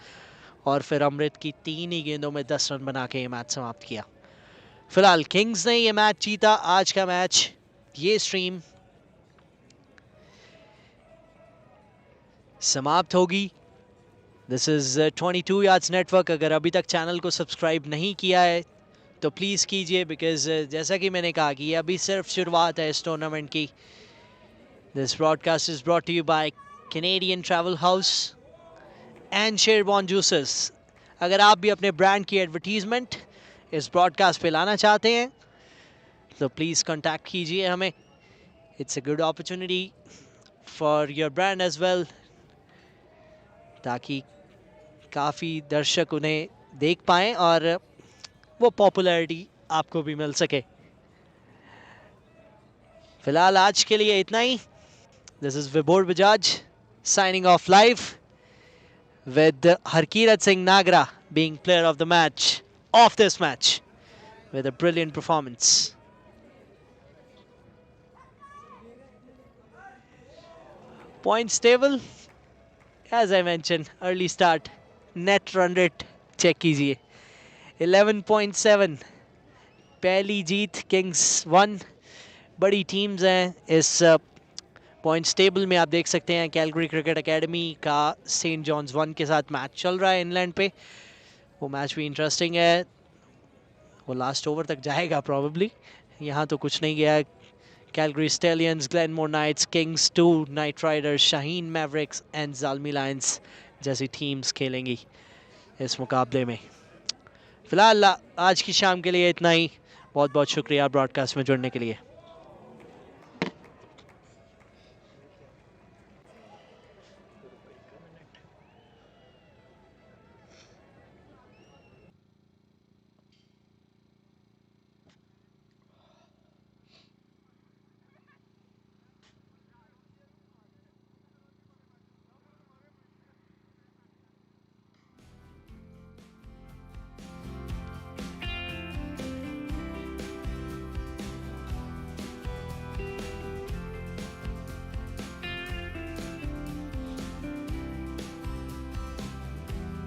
और फिर अमृत की 3 ही गेंदों में 10 रन बना के ये मैच समाप्त किया। फिलहाल किंग्स ने ये मैच जीता। आज का मैच, ये स्ट्रीम समाप्त होगी। This is 22 yards network. अगर अभी तक चैनल को सब्सक्राइब नहीं किया है तो प्लीज़ कीजिए, बिकॉज जैसा कि मैंने कहा कि ये अभी सिर्फ शुरुआत है इस टूर्नामेंट की। This broadcast is brought to you by Canadian travel house and Sherborne juices. अगर आप भी अपने ब्रांड की एडवर्टीजमेंट इस ब्रॉडकास्ट पे लाना चाहते हैं तो प्लीज़ कांटेक्ट कीजिए हमें। It's a good opportunity for your brand as well, ताकि काफ़ी दर्शक उन्हें देख पाएं और वो पॉपुलैरिटी आपको भी मिल सके। फिलहाल आज के लिए इतना ही। दिस इज विभोर Bajaj signing off live with Harkirat Singh Nagra being player of the match of this match with a brilliant performance. Points table, as I mentioned, early start, net run rate check कीजिए 11.7, पहली जीत Kings 1। बड़ी teams हैं इस points table में। आप देख सकते हैं कैलगरी क्रिकेट एकेडमी का सेंट जॉन्स 1 के साथ मैच चल रहा है इंग्लैंड पे। वो मैच भी इंटरेस्टिंग है, वो लास्ट ओवर तक जाएगा प्रॉबेबली। यहाँ तो कुछ नहीं गया। Calgary Stallions, Glenmore Knights, Kings 2, Knight Riders, Shaheen Mavericks and Zalmi Lions जैसी टीम्स खेलेंगी इस मुकाबले में। फिलहाल आज की शाम के लिए इतना ही। बहुत बहुत शुक्रिया ब्रॉडकास्ट में जुड़ने के लिए।